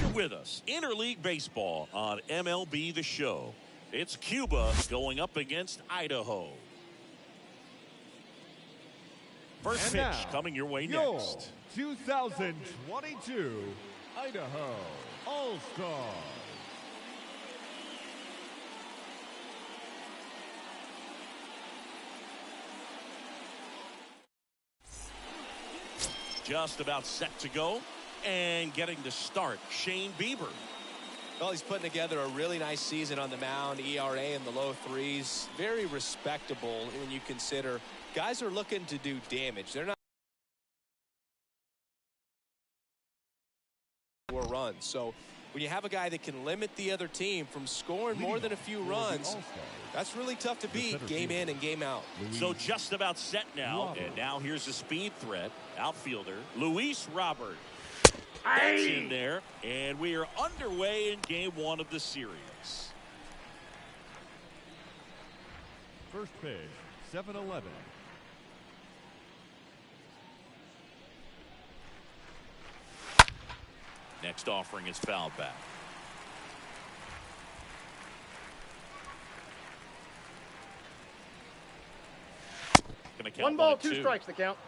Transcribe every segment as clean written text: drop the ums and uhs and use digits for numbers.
you're with us. Interleague Baseball on MLB The Show. It's Cuba going up against Idaho. First pitch coming your way next. 2022 Idaho All-Star. Just about set to go and getting to start, Shane Bieber. Well, he's putting together a really nice season on the mound. ERA in the low threes. Very respectable when you consider guys are looking to do damage. They're not more runs. So when you have a guy that can limit the other team from scoring more than a few runs, that's really tough to beat game in and game out. So just about set now. And now here's a speed threat. Outfielder Luis Robert. That's in there. And we are underway in game one of the series. First pitch, 7-11. Next offering is fouled back. Gonna count 1 ball, 2 2 strikes the count.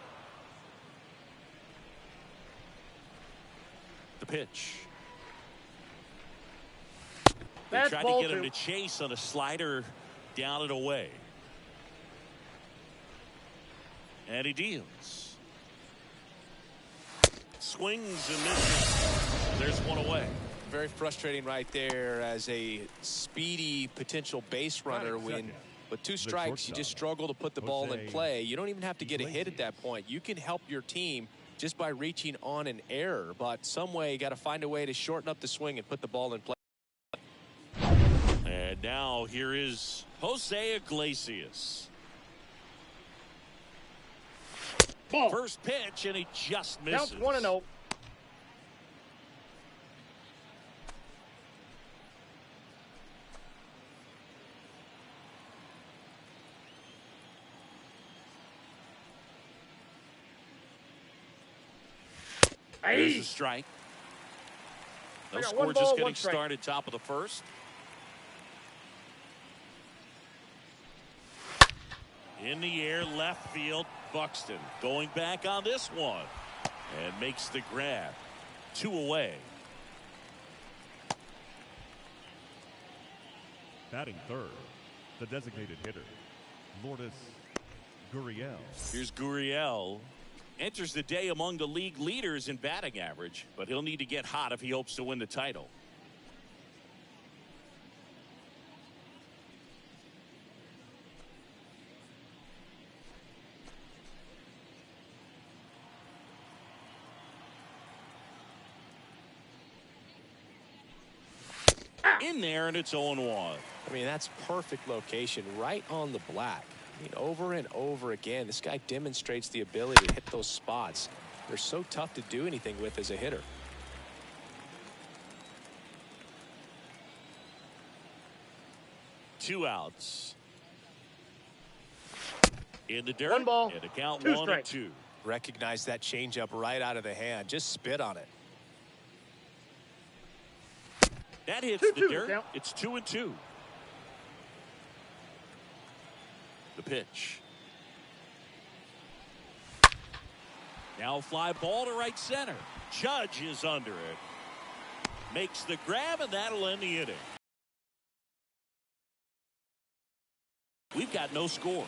The pitch. They That's tried ball to get him 2. to chase on a slider down and away. And he deals. Swings and misses. There's one away. Very frustrating right there as a speedy potential base runner when with 2 strikes you just struggle to put the ball in play. You don't even have to get a hit at that point. You can help your team just by reaching on an error, but some way you got to find a way to shorten up the swing and put the ball in play. And now here is Jose Iglesias. Ball. First pitch, and he just misses. Counts 1-0. There's a strike. No score, 1 just ball, getting 1 strike. started, top of the first. In the air, left field, Buxton going back on this one and makes the grab. 2 away. Batting third, the designated hitter, Lourdes Gurriel. Here's Gurriel. Enters the day among the league leaders in batting average, but he'll need to get hot if he hopes to win the title. In there, and it's 0-1. I mean, that's perfect location right on the black. I mean, over and over again, this guy demonstrates the ability to hit those spots. They're so tough to do anything with as a hitter. Two outs. In the dirt. 1 ball, And a count 2 1 strikes. and 2. Recognize that changeup right out of the hand. Just spit on it. That hits 2-2 the dirt. count. It's 2 and 2. The pitch. Now a fly ball to right center. Judge is under it. Makes the grab, and that'll end the inning. We've got no score.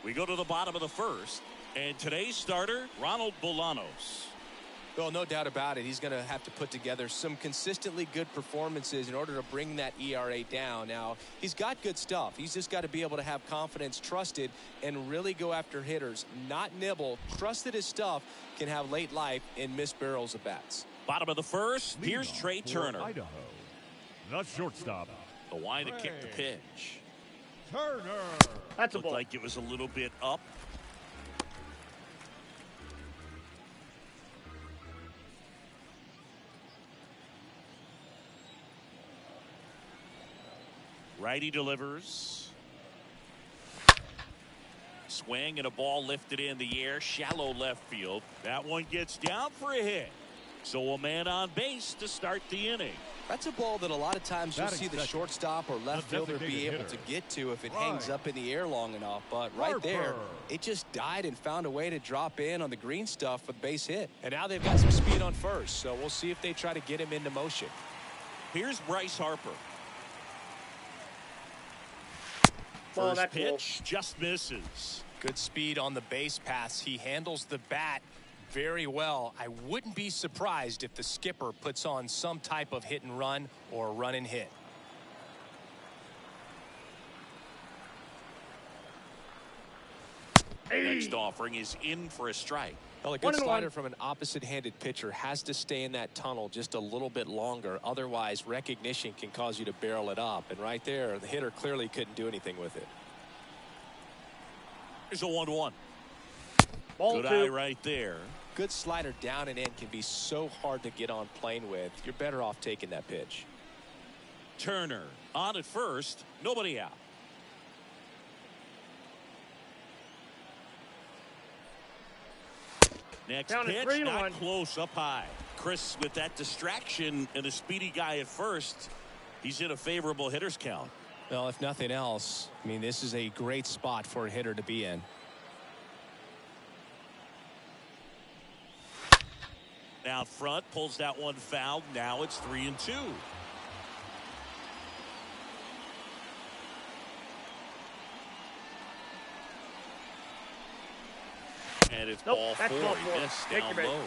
We go to the bottom of the first, and today's starter, Ronald Bolanos. Well, no doubt about it. He's going to have to put together some consistently good performances in order to bring that ERA down. Now, he's got good stuff. He's just got to be able to have confidence, trusted, and really go after hitters, not nibble. Trust that his stuff can have late life and miss barrels of bats. Bottom of the first, here's Leadoff Trey for Turner. Idaho, the shortstop, The wide to kick the pitch. Turner. That's a Looked ball. like it was a little bit up. Righty delivers. Swing and a ball lifted in the air, shallow left field. That one gets down for a hit. So a man on base to start the inning. That's a ball that a lot of times you'll see the shortstop or left fielder be able to get to if it hangs up in the air long enough. But right there, it just died and found a way to drop in on the green stuff for the base hit. And now they've got some speed on first, so we'll see if they try to get him into motion. Here's Bryce Harper. First pitch just misses. Good speed on the base paths. He handles the bat very well. I wouldn't be surprised if the skipper puts on some type of hit and run or run and hit. Next offering is in for a strike. Well, a good slider from an opposite-handed pitcher has to stay in that tunnel just a little bit longer. Otherwise, recognition can cause you to barrel it up. And right there, the hitter clearly couldn't do anything with it. Here's a 1-1. Ball Good two. eye right there. Good slider down and in can be so hard to get on plane with. You're better off taking that pitch. Turner on at first, nobody out. Next pitch, not close, up high. Chris, with that distraction and a speedy guy at first, he's in a favorable hitter's count. Well, if nothing else, I mean, this is a great spot for a hitter to be in. Out front, pulls that one foul. Now it's 3-2. And it's ball four. He missed down low.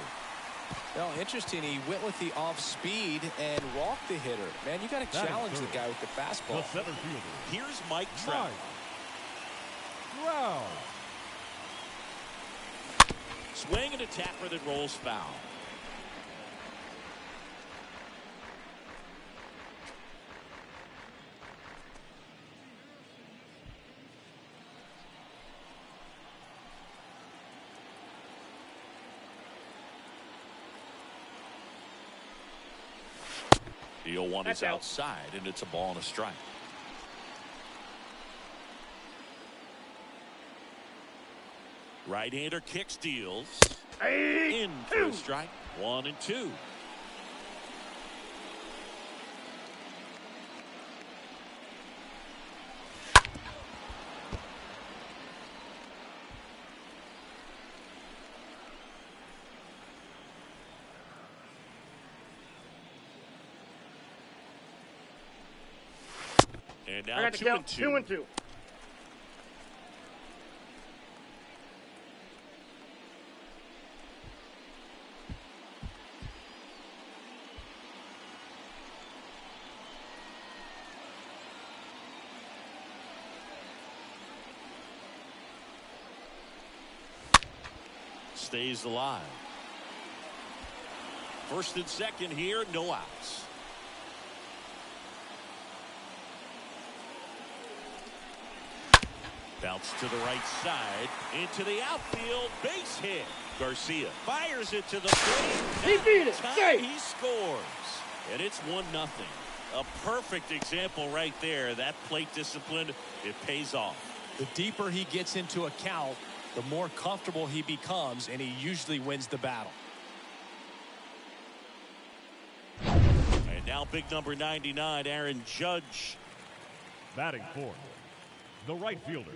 Well, interesting. He went with the off speed and walked the hitter. Man, you got to challenge the guy with the fastball. The center fielder. Here's Mike Trout. Wow. Swing and a tapper that rolls foul. The 0-1 is outside, and it's a ball and a strike. Right-hander kick steals. In for a strike. 1-2. And now 2-2. 2-2. Stays alive. First and second here, no outs. Bounce to the right side, into the outfield, base hit. Garcia fires it to the plate. He beat it. He scores. And it's 1-0. A perfect example right there. That plate discipline, it pays off. The deeper he gets into a count, the more comfortable he becomes, and he usually wins the battle. And now big number 99, Aaron Judge. Batting fourth, the right fielder,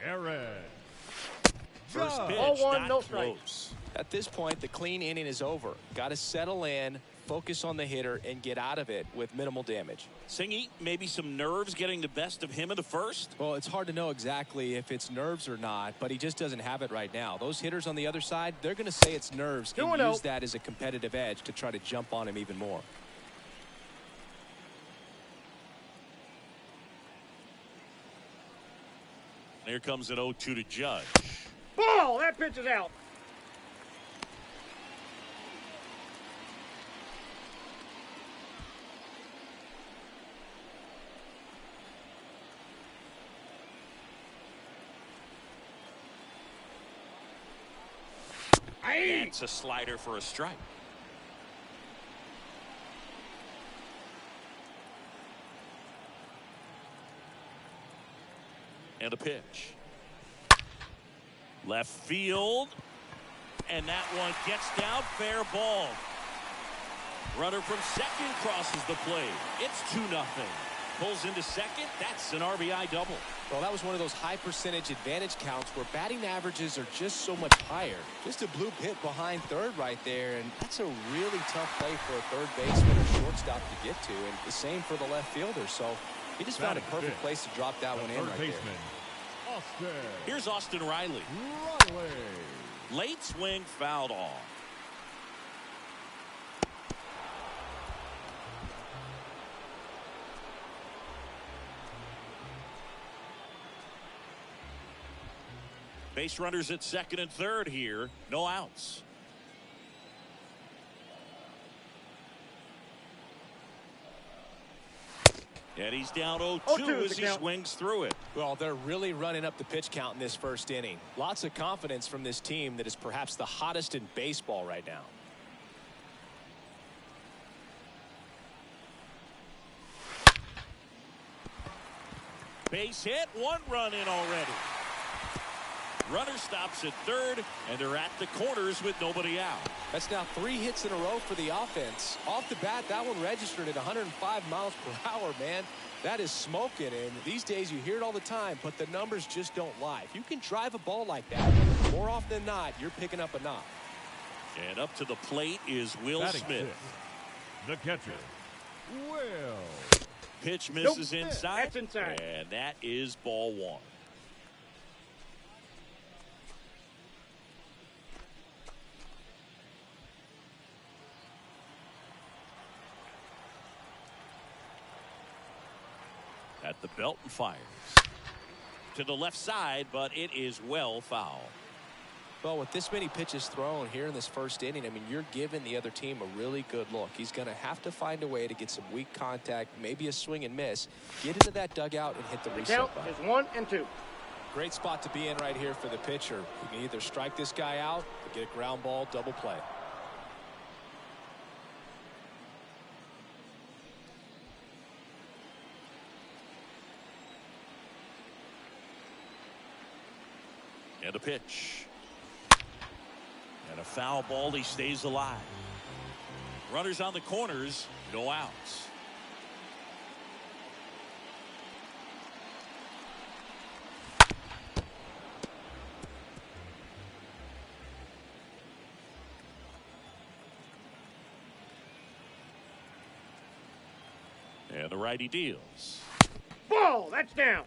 Aaron. First pitch, 0-1, not no strike. close. At this point, the clean inning is over. Got to settle in, focus on the hitter, and get out of it with minimal damage. Singy, maybe some nerves getting the best of him in the first? Well, it's hard to know exactly if it's nerves or not, but he just doesn't have it right now. Those hitters on the other side, they're going to say it's nerves and use that as a competitive edge to try to jump on him even more. Here comes an 0-2 to Judge. Ball! That pitch is out. That's a slider for a strike. And a pitch. Left field. And that one gets down, fair ball. Runner from second crosses the plate. It's 2-0. Pulls into second. That's an RBI double. Well, that was one of those high percentage advantage counts where batting averages are just so much higher. Just a bloop hit behind third right there, and that's a really tough play for a third baseman or shortstop to get to, and the same for the left fielder. So he just found a perfect place to drop that one in right there. Austin. Here's Austin Riley. Late swing fouled off. Base runners at second and third here. No outs. And he's down 0-2 as he swings through it. Well, they're really running up the pitch count in this first inning. Lots of confidence from this team that is perhaps the hottest in baseball right now. Base hit, 1 run in already. Runner stops at third, and they're at the corners with nobody out. That's now 3 hits in a row for the offense. Off the bat, that one registered at 105 miles per hour, man. That is smoking, and these days you hear it all the time, but the numbers just don't lie. If you can drive a ball like that, more often than not, you're picking up a knock. And up to the plate is Will Batting Smith. fifth, the catcher, Will. Pitch misses Nope. inside, That's inside. and that is ball 1. At the belt and fires to the left side, but it is well foul. Well, with this many pitches thrown here in this first inning, I mean, you're giving the other team a really good look. He's going to have to find a way to get some weak contact, maybe a swing and miss, get into that dugout and hit the reset Count button. is 1 and 2. Great spot to be in right here for the pitcher. He can either strike this guy out or get a ground ball double play. And a pitch. And a foul ball. He stays alive. Runners on the corners. No outs. And the righty deals. Ball, that's down.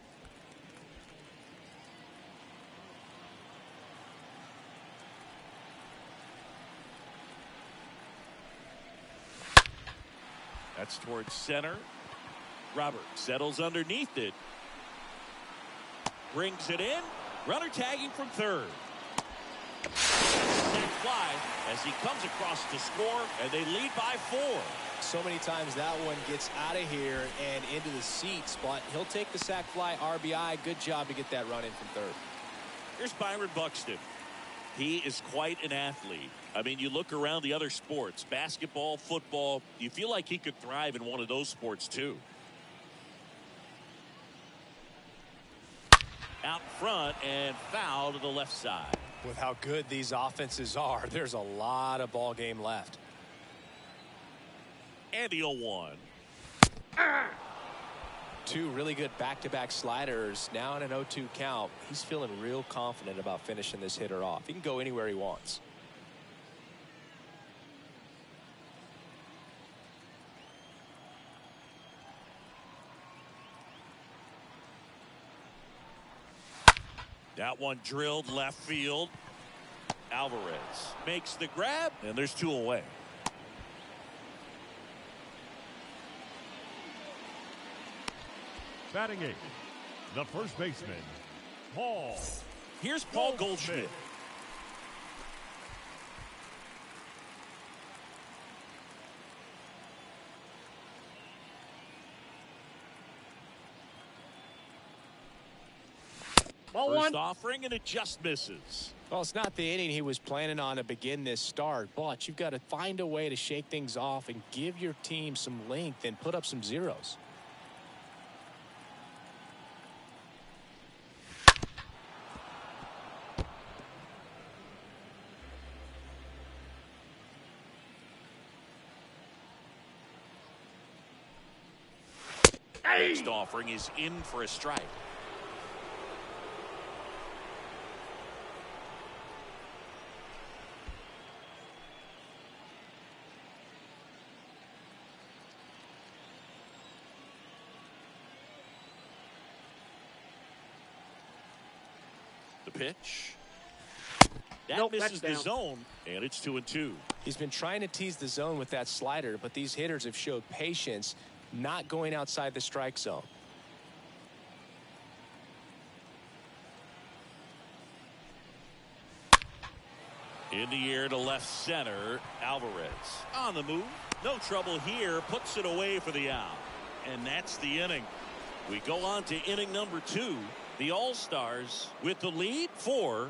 That's towards center. Robert settles underneath it. Brings it in. Runner tagging from third. Sack fly as he comes across to score, and they lead by 4. So many times that one gets out of here and into the seats, but he'll take the sack fly RBI. Good job to get that run in from third. Here's Byron Buxton. He is quite an athlete. I mean, you look around the other sports, basketball, football, you feel like he could thrive in one of those sports too. Out front and foul to the left side. With how good these offenses are, there's a lot of ball game left. And the 0-1. Two really good back-to-back sliders. Now in an 0-2 count. He's feeling real confident about finishing this hitter off. He can go anywhere he wants. That one drilled left field. Alvarez makes the grab, and there's 2 away. Batting 8th, the first baseman, Paul. Here's Paul Goldschmidt. Ball First 1. offering, and it just misses. Well, it's not the inning he was planning on to begin this start, but you've got to find a way to shake things off and give your team some length and put up some zeros. Next offering is in for a strike. The pitch. That misses the zone, and it's 2-2. He's been trying to tease the zone with that slider, but these hitters have showed patience, not going outside the strike zone. In the air to left center, Alvarez on the move. No trouble here, puts it away for the out. And that's the inning. We go on to inning number 2. The All-Stars with the lead 4-0.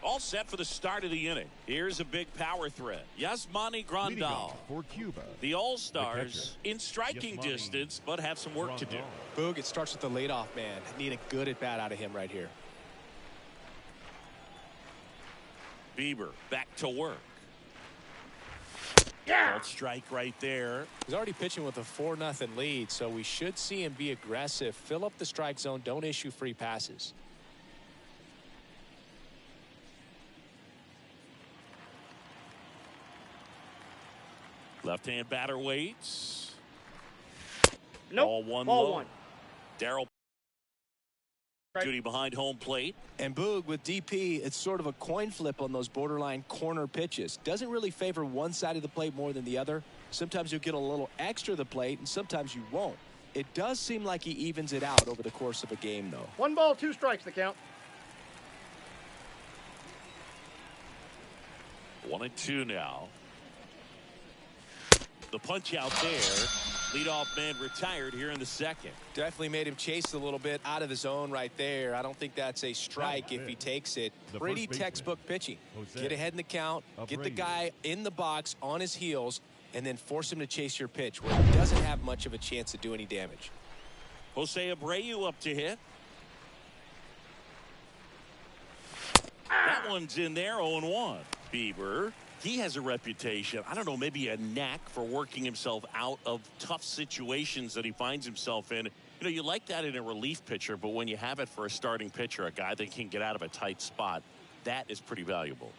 All set for the start of the inning. Here's a big power threat. Yasmani Grandal for Cuba. The All-Stars in striking distance, but have some work to do. Boog, it starts with the leadoff man. Need a good at-bat out of him right here. Bieber back to work. Called strike right there. He's already pitching with a 4-0 lead, so we should see him be aggressive. Fill up the strike zone. Don't issue free passes. Left-hand batter waits. Nope. Ball Ball low. one. Darryl duty behind home plate. And Boog, with DP, it's sort of a coin flip on those borderline corner pitches. Doesn't really favor one side of the plate more than the other. Sometimes you'll get a little extra the plate, and sometimes you won't. It does seem like he evens it out over the course of a game, though. 1 ball, 2 strikes the count. 1-2 now. The punch out there. Leadoff man retired here in the second. Definitely made him chase a little bit out of the zone right there. I don't think that's a strike if he takes it. Pretty textbook pitching. Get ahead in the count, get the guy in the box on his heels, and then force him to chase your pitch where he doesn't have much of a chance to do any damage. Jose Abreu up to hit. That one's in there, 0-1. Bieber, he has a reputation, I don't know, maybe a knack for working himself out of tough situations that he finds himself in. You know, you like that in a relief pitcher, but when you have it for a starting pitcher, a guy that can get out of a tight spot, that is pretty valuable.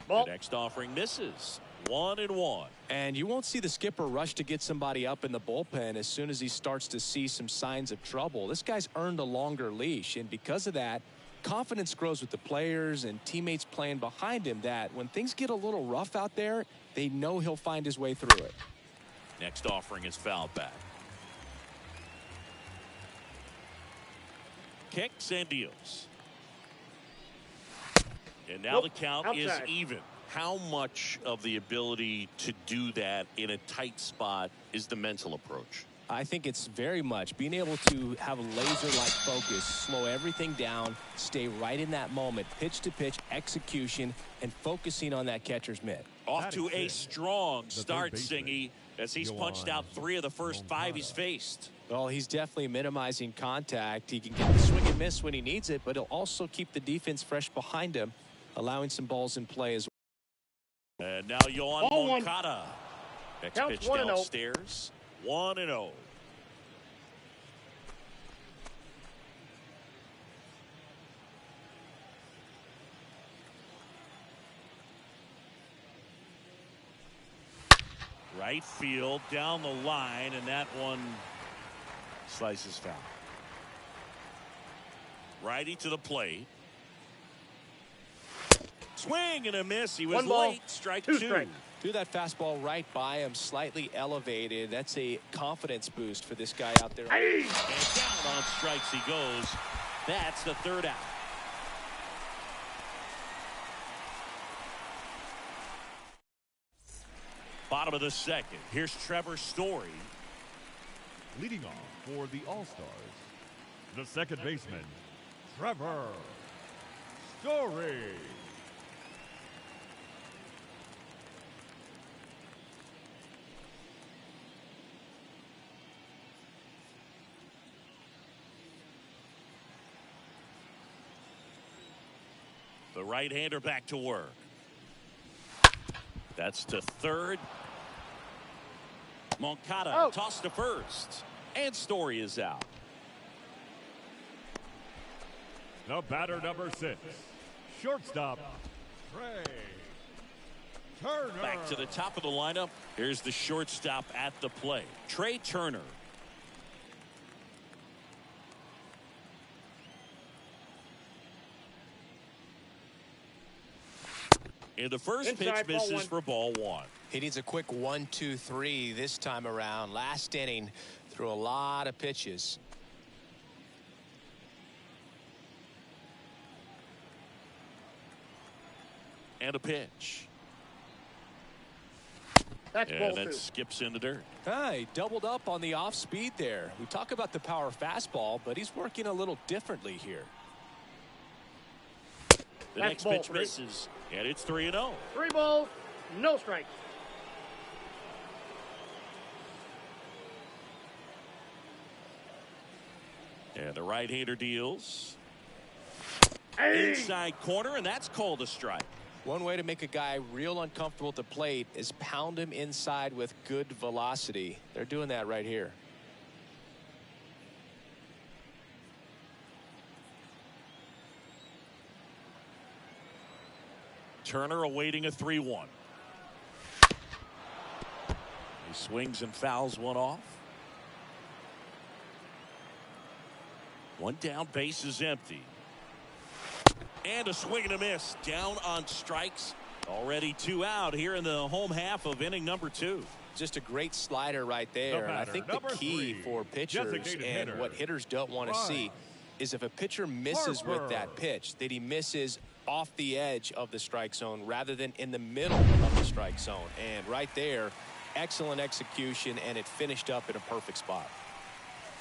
Ball. The next offering misses. 1-1. And you won't see the skipper rush to get somebody up in the bullpen as soon as he starts to see some signs of trouble. This guy's earned a longer leash, and because of that, confidence grows with the players and teammates playing behind him, that when things get a little rough out there, they know he'll find his way through it. Next offering is fouled back. Kicks and deals. And now the count is even. How much of the ability to do that in a tight spot is the mental approach? I think it's very much being able to have a laser-like focus, slow everything down, stay right in that moment, pitch to pitch execution, and focusing on that catcher's mitt. Off to a strong start, Singy, as he's punched out 3 of the first 5 he's faced. Well, he's definitely minimizing contact. He can get the swing and miss when he needs it, but he'll also keep the defense fresh behind him, allowing some balls in play as well. And now Yohan Moncada. Next pitch downstairs. 1-0. Right field down the line, and that one slices foul. Righty to the plate. Swing and a miss. He was late. Strike 2. Threw that fastball right by him, slightly elevated. That's a confidence boost for this guy out there. And down on strikes he goes. That's the 3rd out. Bottom of the 2nd. Here's Trevor Story. Leading off for the All-Stars, the second baseman, Trevor Story. The right-hander back to work. That's to third. Moncada tossed to first. And Story is out. The batter number 6. Shortstop, Trey Turner. Back to the top of the lineup. Here's the shortstop at the plate, Trey Turner. And the first pitch misses for ball 1. He needs a quick 1-2-3 this time around. Last inning, threw a lot of pitches. And a pitch. That's ball 2. That skips in the dirt. He doubled up on the off speed there. We talk about the power fastball, but he's working a little differently here. The next pitch misses, and it's 3-0. 3 balls, no strikes. And the right-hander deals. Inside corner, and that's called a strike. One way to make a guy real uncomfortable at the plate is pound him inside with good velocity. They're doing that right here. Turner awaiting a 3-1. He swings and fouls one off. One down, base is empty. And a swing and a miss. Down on strikes. Already 2 out here in the home half of inning number 2. Just a great slider right there. And I think the key for pitchers and what hitters don't want to see is if a pitcher misses with that pitch, that he misses off the edge of the strike zone rather than in the middle of the strike zone. And right there, excellent execution, and it finished up in a perfect spot.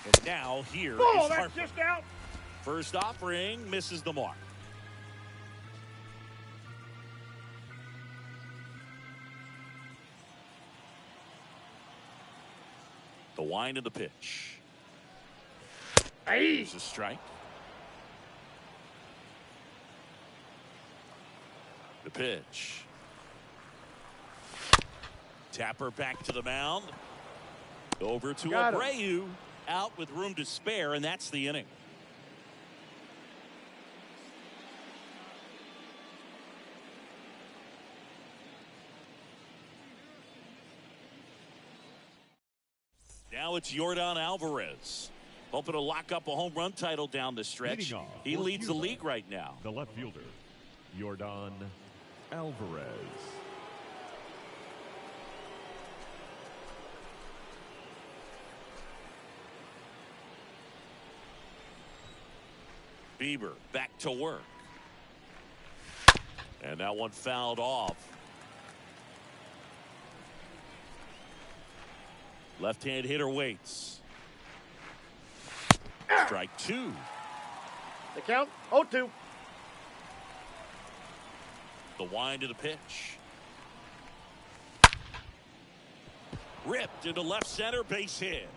And now here is that's Harper. just out. First offering misses the mark. The wind of the pitch. It's a strike. The pitch. Tapper back to the mound. Over to Abreu. Out with room to spare, and that's the inning. Now it's Yordan Alvarez. Hoping to lock up a home run title down the stretch. He leads the league right now. The left fielder, Yordan Alvarez. Bieber back to work. And that one fouled off. Left-hand hitter waits. Strike 2. The count, 0-2. The wind of the pitch. Ripped into left center, base hit.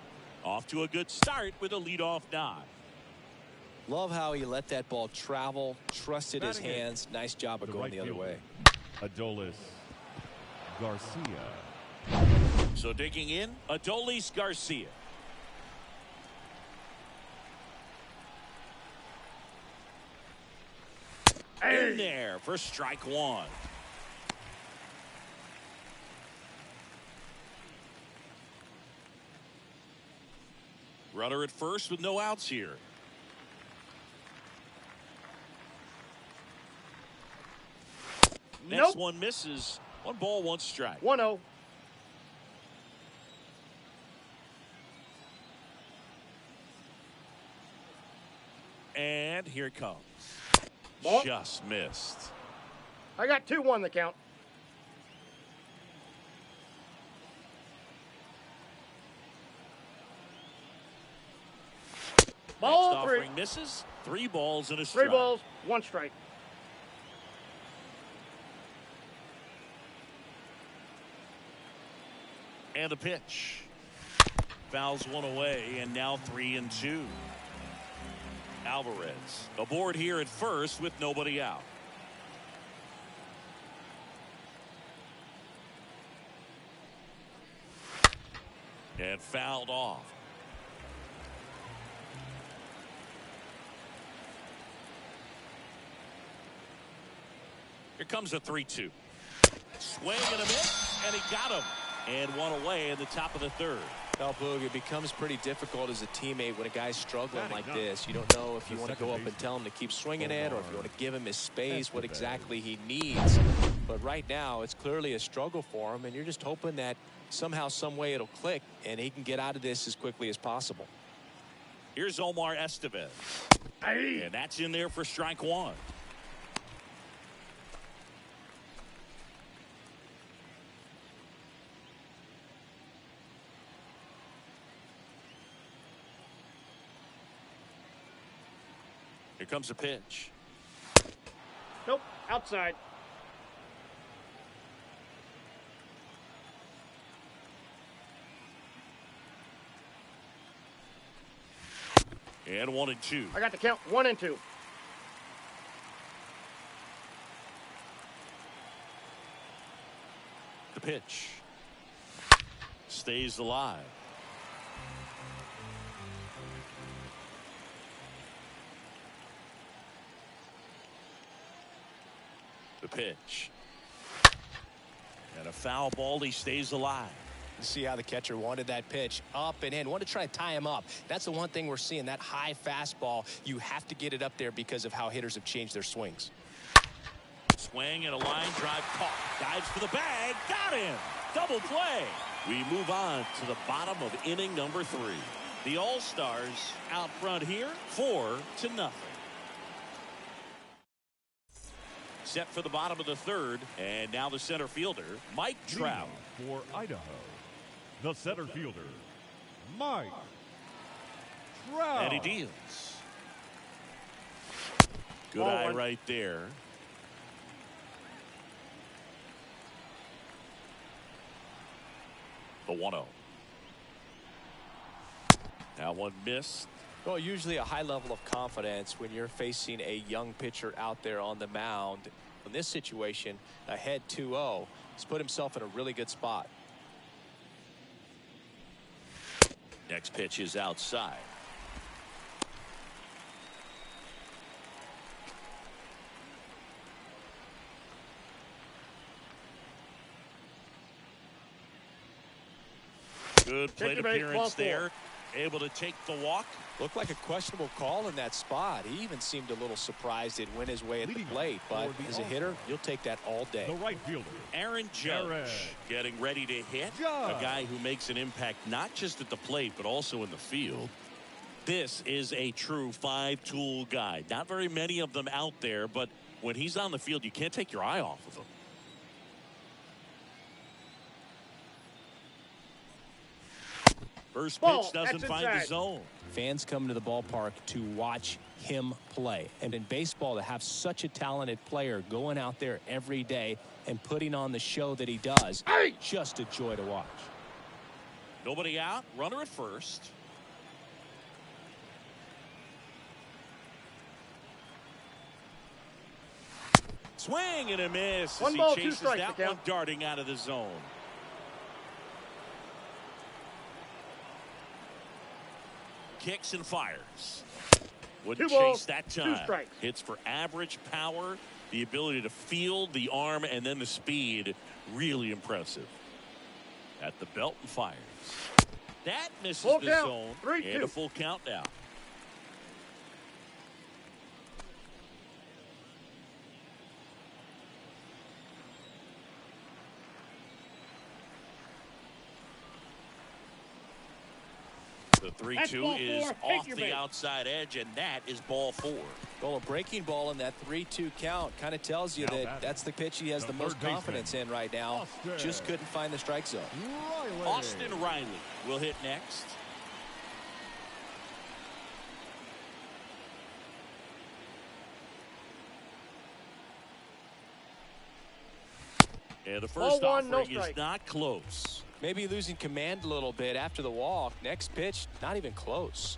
Off to a good start with a leadoff nod. Love how he let that ball travel, trusted his hands. Nice job of going the other way. Adolis Garcia. So digging in, Adolis Garcia. In there for strike 1. Runner at first with no outs here. Next one misses. 1 ball, 1 strike. 1-0. And here it comes. Ball. Just missed. I got 2-1 the count. Ball Next 3. offering misses. 3 balls and a strike. 3 balls, 1 strike. And the pitch. Fouls one away, and now 3-2. Alvarez aboard here at first with nobody out. And fouled off. Here comes a 3-2. Swing and a miss, and he got him. And one away in the top of the third. Well, Boog, it becomes pretty difficult as a teammate when a guy's struggling like this. You don't know if you want to go up and tell him to keep swinging it, or if you want to give him his space, what exactly he needs. But right now, it's clearly a struggle for him, and you're just hoping that somehow, some way it'll click, and he can get out of this as quickly as possible. Here's Omar Estevez. And that's in there for strike one. Here comes a pitch. Nope, outside. And 1-2. I got the count 1-2. The pitch. Stays alive. The pitch. And a foul ball. He stays alive. You see how the catcher wanted that pitch up and in. Wanted to try to tie him up. That's the one thing we're seeing, that high fastball. You have to get it up there because of how hitters have changed their swings. Swing and a line drive caught. Dives for the bag. Got him. Double play. We move on to the bottom of inning number 3. The All-Stars out front here, 4-0. Set for the bottom of the third, and now the center fielder, Mike Trout. For Idaho, the center fielder, Mike Trout. And he deals. Good eye right there. The 1-0. That one missed. Well, usually a high level of confidence when you're facing a young pitcher out there on the mound. In this situation, ahead 2-0, he's put himself in a really good spot. Next pitch is outside. Good plate appearance there. Able to take the walk. Looked like a questionable call in that spot. He even seemed a little surprised it went his way at the plate. But as a hitter, you'll take that all day. The right fielder, Aaron Judge, getting ready to hit. A guy who makes an impact not just at the plate, but also in the field. This is a true 5-tool guy. Not very many of them out there, but when he's on the field, you can't take your eye off of him. First pitch doesn't find the zone. Fans come to the ballpark to watch him play. And in baseball, to have such a talented player going out there every day and putting on the show that he does, just a joy to watch. Nobody out. Runner at first. Swing and a miss. One as ball, he 2 chases strikes, that one darting out of the zone. Kicks and fires. Wouldn't 2 balls, chase that 2 time. strikes. Hits for average power, the ability to field, the arm, and then the speed. Really impressive. At the belt and fires. That misses Full the count. zone. 3-2. And a full count now. The 3-2 is off the outside edge, and that is ball 4. Well, a breaking ball in that 3-2 count kind of tells you that that's the pitch he has the most confidence in right now. Just couldn't find the strike zone. Austin Riley will hit next. And the first offering is not close. Maybe losing command a little bit after the walk. Next pitch, not even close.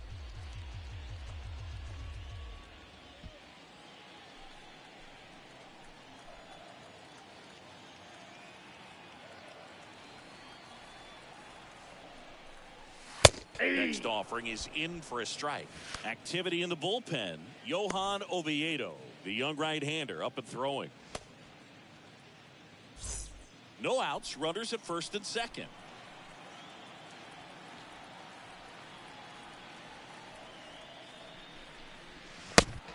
Next offering is in for a strike. Activity in the bullpen. Johan Oviedo, the young right-hander, up and throwing. No outs, runners at first and second.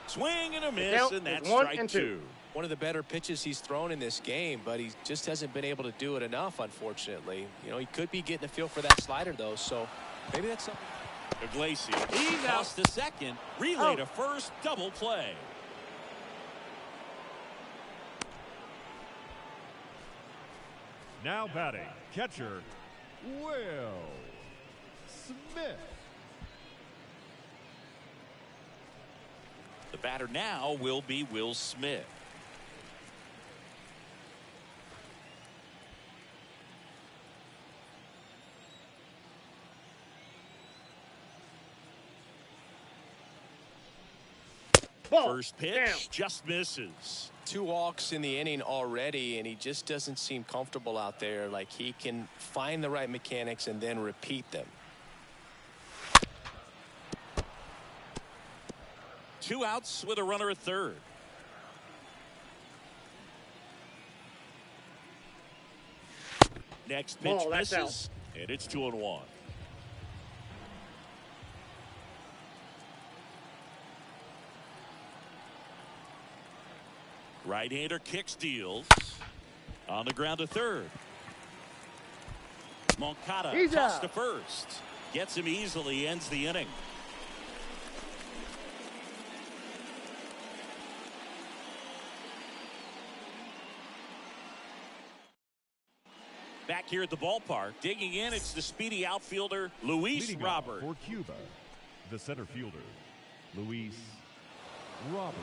Swing and a miss, and that's strike two. One of the better pitches he's thrown in this game, but he just hasn't been able to do it enough, unfortunately. You know, he could be getting a feel for that slider, though, so maybe that's something. Iglesias, he lost to second, relay to first, double play. Now batting, catcher, Will Smith. The batter now will be Will Smith. First pitch just misses. 2 walks in the inning already, and he just doesn't seem comfortable out there. Like he can find the right mechanics and then repeat them. 2 outs with a runner at third. Next pitch misses, and it's 2-1. Right-hander kick steals. On the ground to third. Moncada tossed to first. Gets him easily, ends the inning. Back here at the ballpark, digging in, it's the speedy outfielder, Luis Robert. For Cuba, the center fielder, Luis Robert.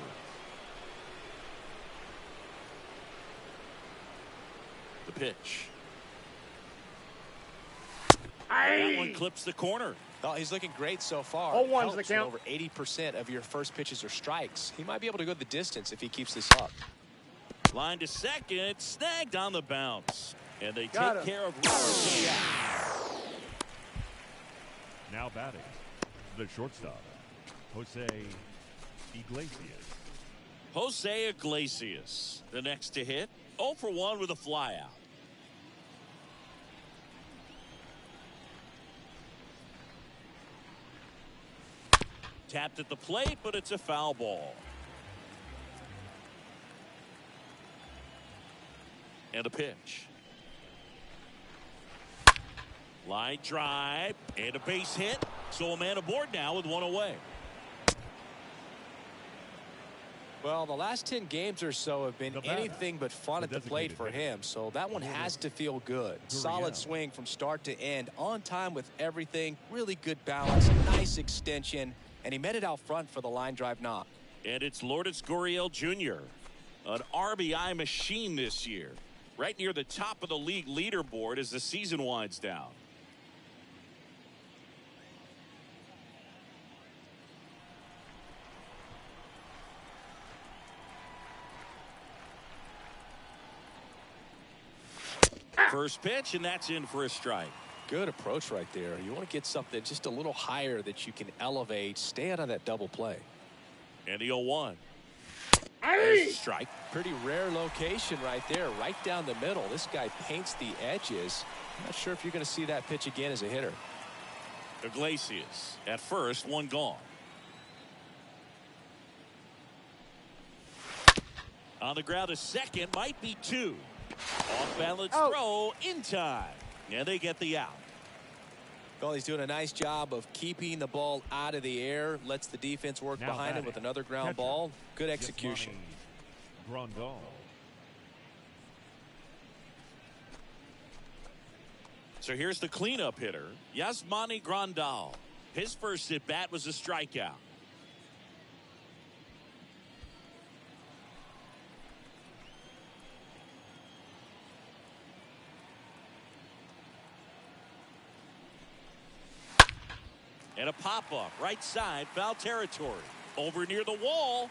The pitch. That one clips the corner. Oh, he's looking great so far. 0-1's the count. Over 80% of your first pitches are strikes. He might be able to go the distance if he keeps this up. Line to second, snagged on the bounce. And they take care of Robert. Now batting, the shortstop, Jose Iglesias. Jose Iglesias, the next to hit. 0 for 1 with a flyout. Tapped at the plate, but it's a foul ball. And a pitch. Line drive and a base hit. So a man aboard now with 1 away. Well, the last 10 games or so have been anything but fun at the plate for him, so that one has to feel good. Solid swing from start to end, on time with everything, really good balance, nice extension, and he met it out front for the line drive knock. And it's Lourdes Gurriel Jr., an RBI machine this year, right near the top of the league leaderboard as the season winds down. First pitch, and that's in for a strike. Good approach right there. You want to get something just a little higher that you can elevate. Stay out of that double play. And the 0-1. Strike. Pretty rare location right there, right down the middle. This guy paints the edges. I'm not sure if you're going to see that pitch again as a hitter. Iglesias at first, 1 gone. On the ground to second, might be 2. Off balance throw in time. And they get the out. Well, he's doing a nice job of keeping the ball out of the air. Lets the defense work behind him with another ground ball. Good execution. Grandal. So here's the cleanup hitter, Yasmani Grandal. His first at bat was a strikeout. And a pop-up, right side, foul territory. Over near the wall.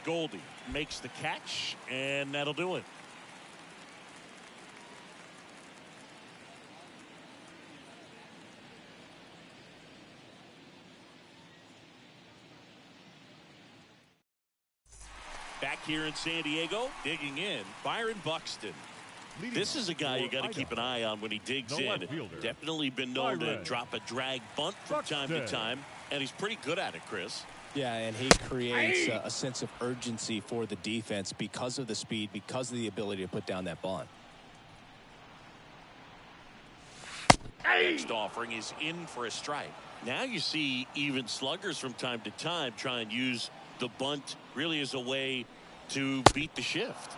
Goldie makes the catch, and that'll do it. Back here in San Diego, digging in, Byron Buxton. This is a guy you got to keep an eye on when he digs in. Definitely been known to drop a drag bunt from time to time, and he's pretty good at it, Chris. Yeah, and he creates a sense of urgency for the defense because of the speed, because of the ability to put down that bunt. Next offering is in for a strike. Now you see even sluggers from time to time try and use the bunt really as a way to beat the shift.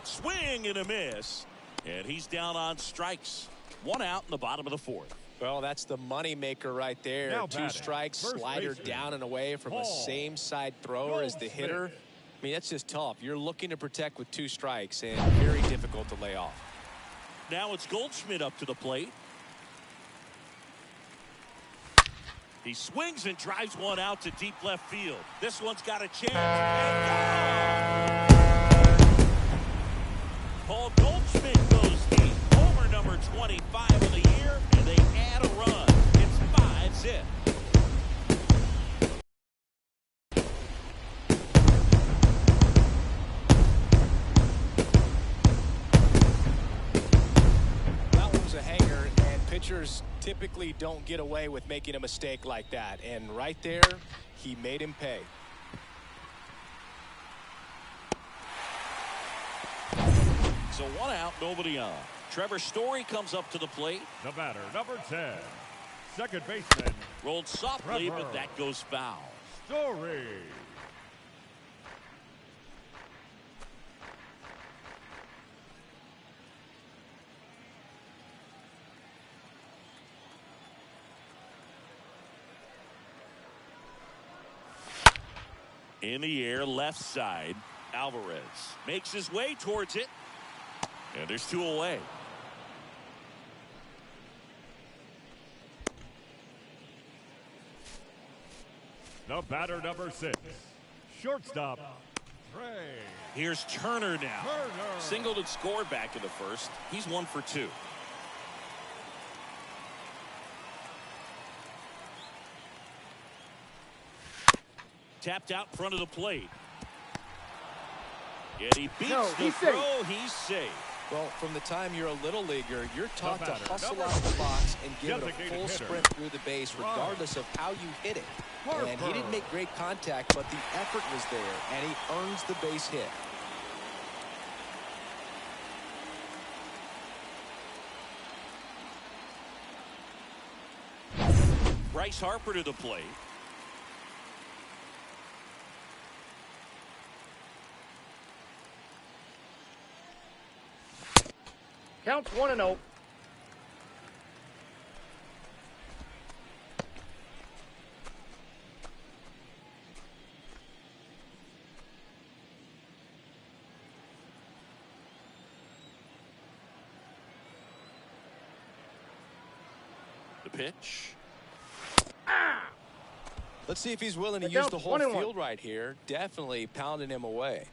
Swing and a miss, and he's down on strikes. One out in the bottom of the fourth. Well, that's the money maker right there. Now 2 batting, strikes, slider baseman, down and away from a same side thrower as the hitter. I mean, that's just tough. You're looking to protect with 2 strikes and very difficult to lay off. Now it's Goldschmidt up to the plate. He swings and drives one out to deep left field. This one's got a chance. And gone! Paul Goldschmidt goes deep. Homer number 25 of the year, and they add a run. It's 5-zip. That one was a hanger, and pitchers typically don't get away with making a mistake like that. And right there, he made him pay. So 1 out, nobody on. Trevor Story comes up to the plate. The batter, number 10, second baseman. Rolled softly, Trevor but that goes foul. Story. In the air, left side. Alvarez makes his way towards it. And there's 2 away. The batter, number 6, shortstop, Trey. Here's Turner now. Turner. Singled and scored back in the first. He's 1 for 2. Tapped out front of the plate. And he beats the throw. He's safe. Well, from the time you're a little leaguer, you're taught to batter, hustle number out the box and give it a designated full hitter. sprint through the base, regardless of how you hit it. And he didn't make great contact, but the effort was there, and he earns the base hit. Bryce Harper to the plate. Counts 1-0. The pitch. Let's see if he's willing to The use count's the whole 1-1. field right here. Definitely pounding him away.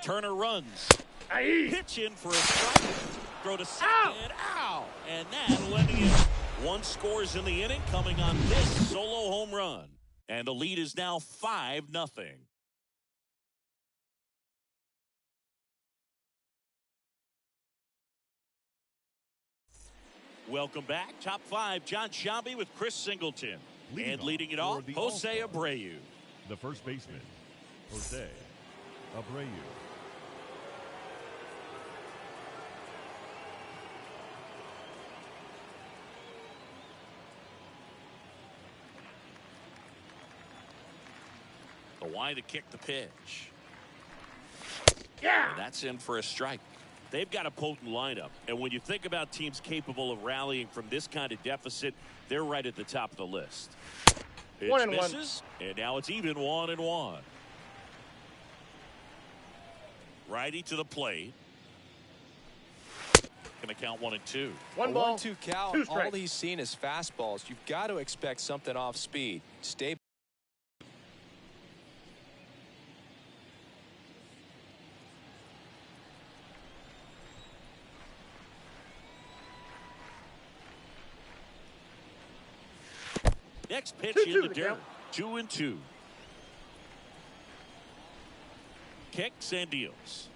Turner runs. Aye. Pitch in for a strike. Throw to second. Ow! And that will end the inning. 1 scores in the inning, coming on this solo home run. And the lead is now 5-0. Welcome back. Top 5, John Sciambi with Chris Singleton. And leading it off, Jose Abreu. The first baseman, Jose Abreu. The wide to kick the pitch. Yeah. And that's in for a strike. They've got a potent lineup. And when you think about teams capable of rallying from this kind of deficit, they're right at the top of the list. Pitch 1-1. misses, and now it's even 1-1. Righty to the plate. Gonna count 1-2. 1 ball, 1-2 count. 2 strikes. All he's seen is fastballs. You've got to expect something off speed. Stay. Next pitch 2-2 in the the dirt. count. 2-2. Kicks and deals.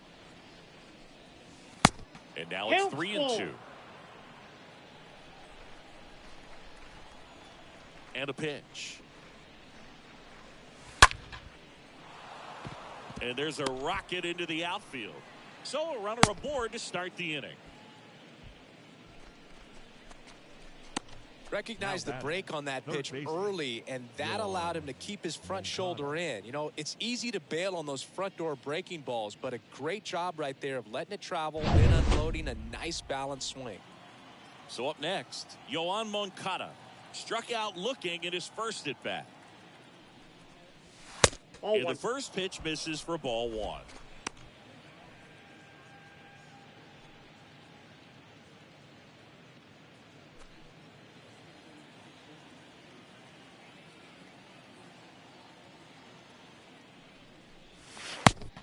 And now it's Count's 3-2. full. And a pitch. And there's a rocket into the outfield. So a runner aboard to start the inning. Recognized the break on that pitch early, and that allowed him to keep his front shoulder in. You know, it's easy to bail on those front door breaking balls, but a great job right there of letting it travel, then unloading a nice balanced swing. So up next, Yoan Moncada struck out looking in his first at bat. Ball And one. the first pitch misses for ball one.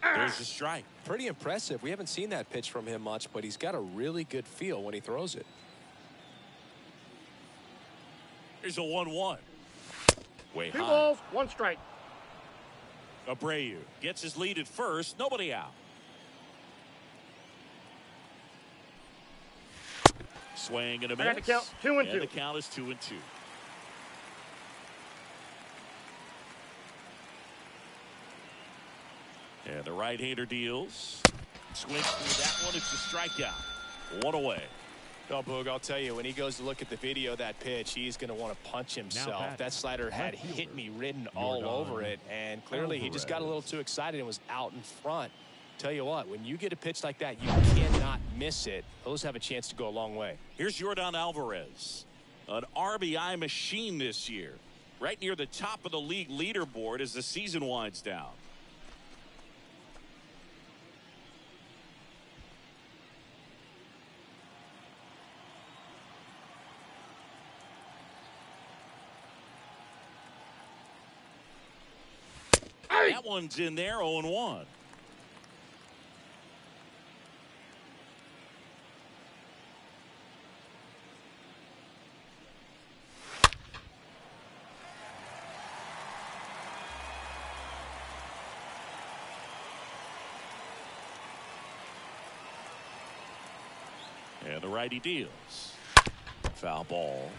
There's a strike. Pretty impressive. We haven't seen that pitch from him much, but he's got a really good feel when he throws it. Here's a 1-1. Way 2 high. balls, 1 strike. Abreu gets his lead at first. Nobody out. Swing and a miss. I got the count 2-2. And the count is 2-2. And the right-hander deals. Swings through that one. It's a strikeout. 1 away. Oh, Boog, I'll tell you, when he goes to look at the video of that pitch, he's going to want to punch himself. That slider had hit me written all over it, and clearly he just got a little too excited and was out in front. Tell you what, when you get a pitch like that, you cannot miss it. Those have a chance to go a long way. Here's Yordan Alvarez, an RBI machine this year, right near the top of the league leaderboard as the season winds down. That one's in there, 0-1. And the righty deals. Foul ball.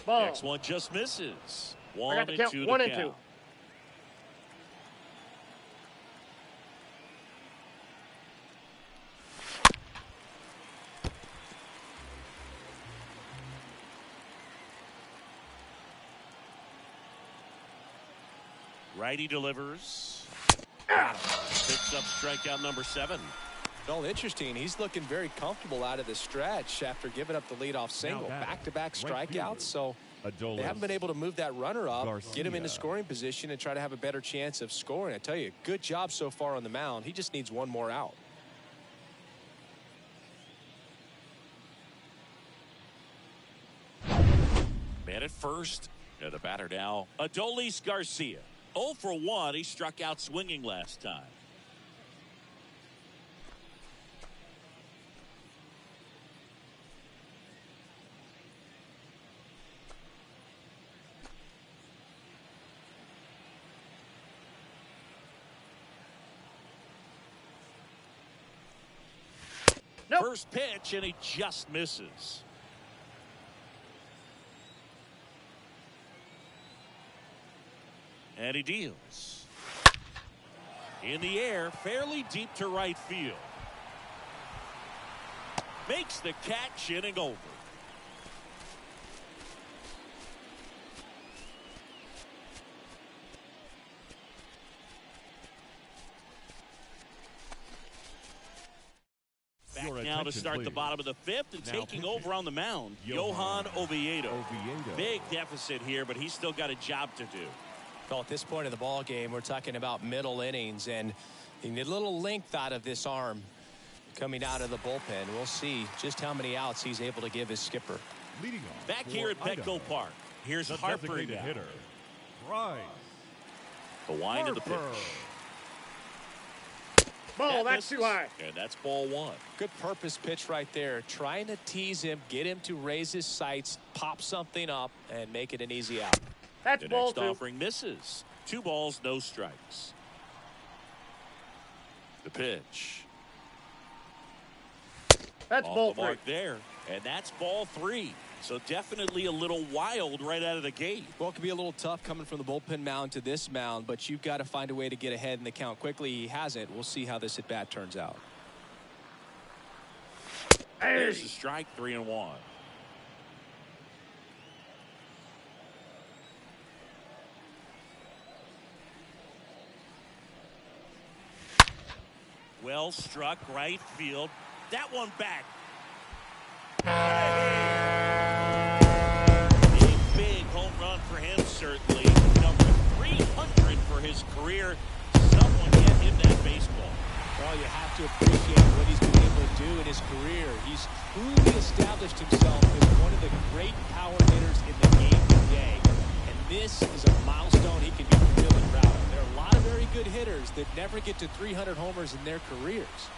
Ball. Next one just misses. I 1 got the and count 2 1 to and 2. count. Righty delivers. Picks up strikeout number 7. Well, interesting. He's looking very comfortable out of the stretch after giving up the leadoff single. Back-to-back strikeouts, so they haven't been able to move that runner up, get him into scoring position, and try to have a better chance of scoring. I tell you, good job so far on the mound. He just needs one more out. Man at first. And the batter now, Adolis Garcia. 0 for 1. He struck out swinging last time. Nope. First pitch, and he just misses. And he deals. In the air, fairly deep to right field. Makes the catch, inning over. Back now to start the bottom of the 5th, and taking over on the mound, Johan Oviedo. Big deficit here, but he's still got a job to do. Well, at this point of the ball game, we're talking about middle innings, and you need a little length out of this arm coming out of the bullpen. We'll see just how many outs he's able to give his skipper. Leading off Back here at Petco Park, here's Harper now. hitter, Bryce The wind of the pitch. Harper. Ball, that's too high. And that's ball one. Good purpose pitch right there. Trying to tease him, get him to raise his sights, pop something up, and make it an easy out. That's The ball next two. offering misses. 2 balls, no strikes. The pitch. That's Off ball the three. mark there. And that's ball 3. So definitely a little wild right out of the gate. Well, it could be a little tough coming from the bullpen mound to this mound, but you've got to find a way to get ahead in the count quickly. He hasn't. We'll see how this at bat turns out. There's the strike, 3-1. Well struck, right field. That one back. Big home run for him, certainly. Number 300 for his career. Someone get him that baseball. Well, you have to appreciate what he's been able to do in his career. He's truly established himself as one of the great power hitters in the game today. And this is a milestone he can be really proud of. There are a lot of very good hitters that never get to 300 homers in their careers.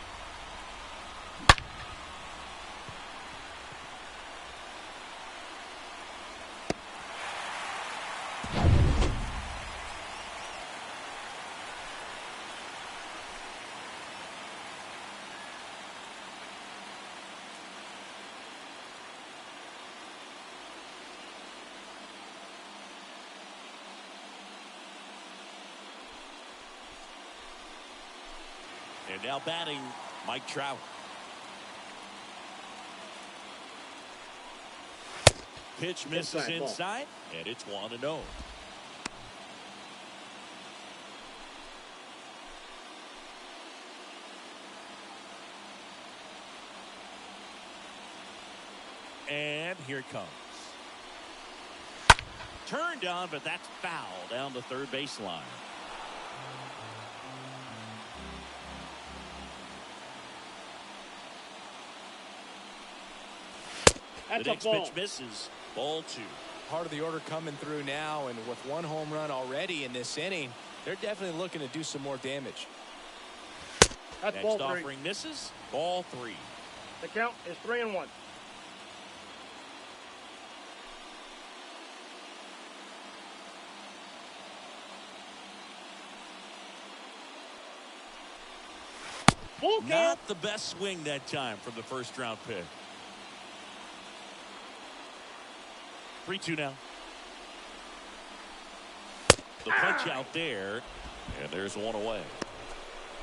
And now batting, Mike Trout. Pitch misses inside, and it's 1-0. And here it comes. Turned on, but that's foul down the third baseline. That's the next a ball. pitch misses. Ball 2. Part of the order coming through now, and with 1 home run already in this inning, they're definitely looking to do some more damage. That's Next ball 3. offering misses. Ball 3. The count is 3-1. Full count. Not the best swing that time from the first round pick. 3-2 now. The punch out there, and there's one away.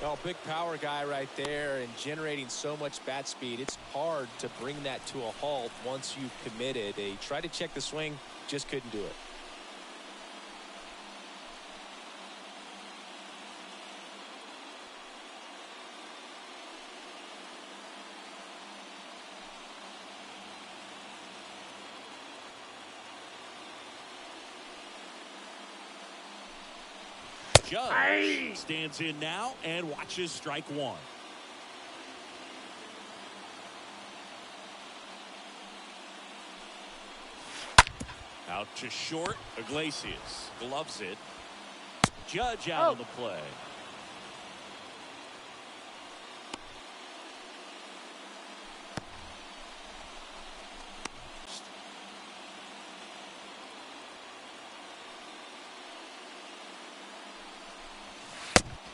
Oh, big power guy right there and generating so much bat speed. It's hard to bring that to a halt once you've committed. They tried to check the swing, just couldn't do it. Judge stands in now and watches strike 1. Out to short. Iglesias gloves it. Judge out on the play.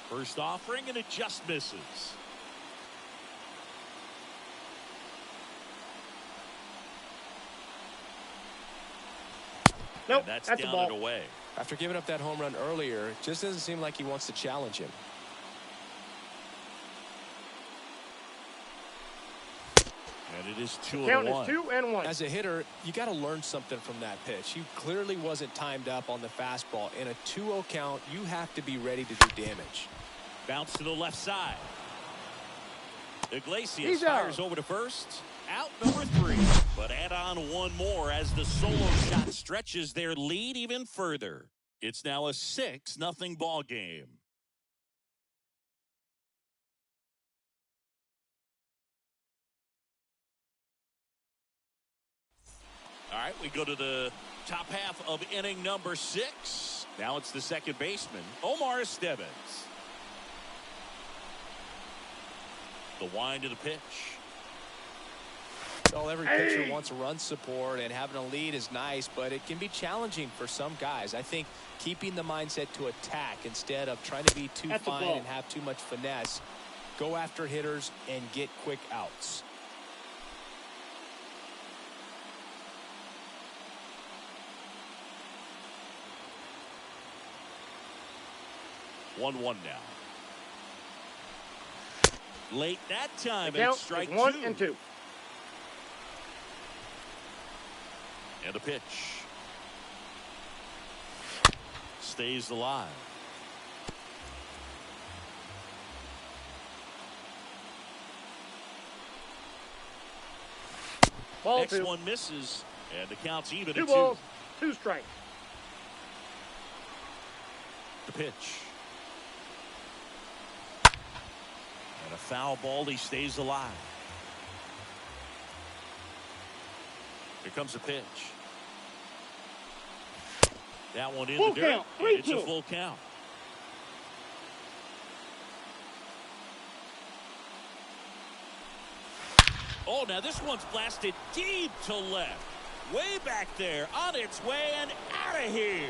First offering, and it just misses. Nope, And that's that's a down ball. and away. After giving up that home run earlier, it just doesn't seem like he wants to challenge him. And it is The count 2-1. is 2-1. As a hitter, you got to learn something from that pitch. He clearly wasn't timed up on the fastball. In a 2-0 count, you have to be ready to do damage. Bounce to the left side. Iglesias He's out. fires over to first. Out number 3. But add on one more as the solo shot stretches their lead even further. It's now a 6-0 ball game. All right, we go to the top half of inning number 6. Now it's the second baseman, Omar Estevez. The wind to the pitch. Well, every pitcher wants run support, and having a lead is nice, but it can be challenging for some guys. I think keeping the mindset to attack instead of trying to be too fine and have too much finesse. Go after hitters and get quick outs. One now. Late that time, The and count it's strike is 1 two. and 2. And the pitch. Stays alive. Ball Next 2. one misses, and the count's even 2 at balls, 2 strikes. The pitch. And a foul ball, he stays alive. Here comes the pitch. That one in Full the dirt. count, And it's a 3-2. full count. Oh, now this one's blasted deep to left. Way back there, on its way and out of here.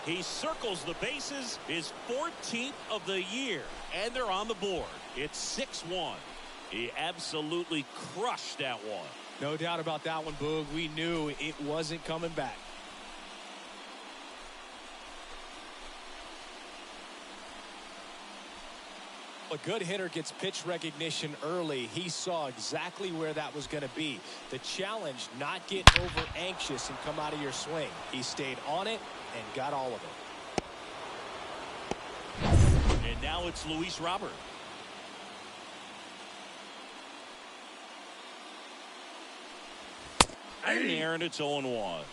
He circles the bases, his 14th of the year, and they're on the board. It's 6-1. He absolutely crushed that one. No doubt about that one, Boog. We knew it wasn't coming back. A good hitter gets pitch recognition early. He saw exactly where that was going to be. The challenge, not get over anxious and come out of your swing. He stayed on it and got all of it. And now it's Luis Robert. In there, and it's 0-1.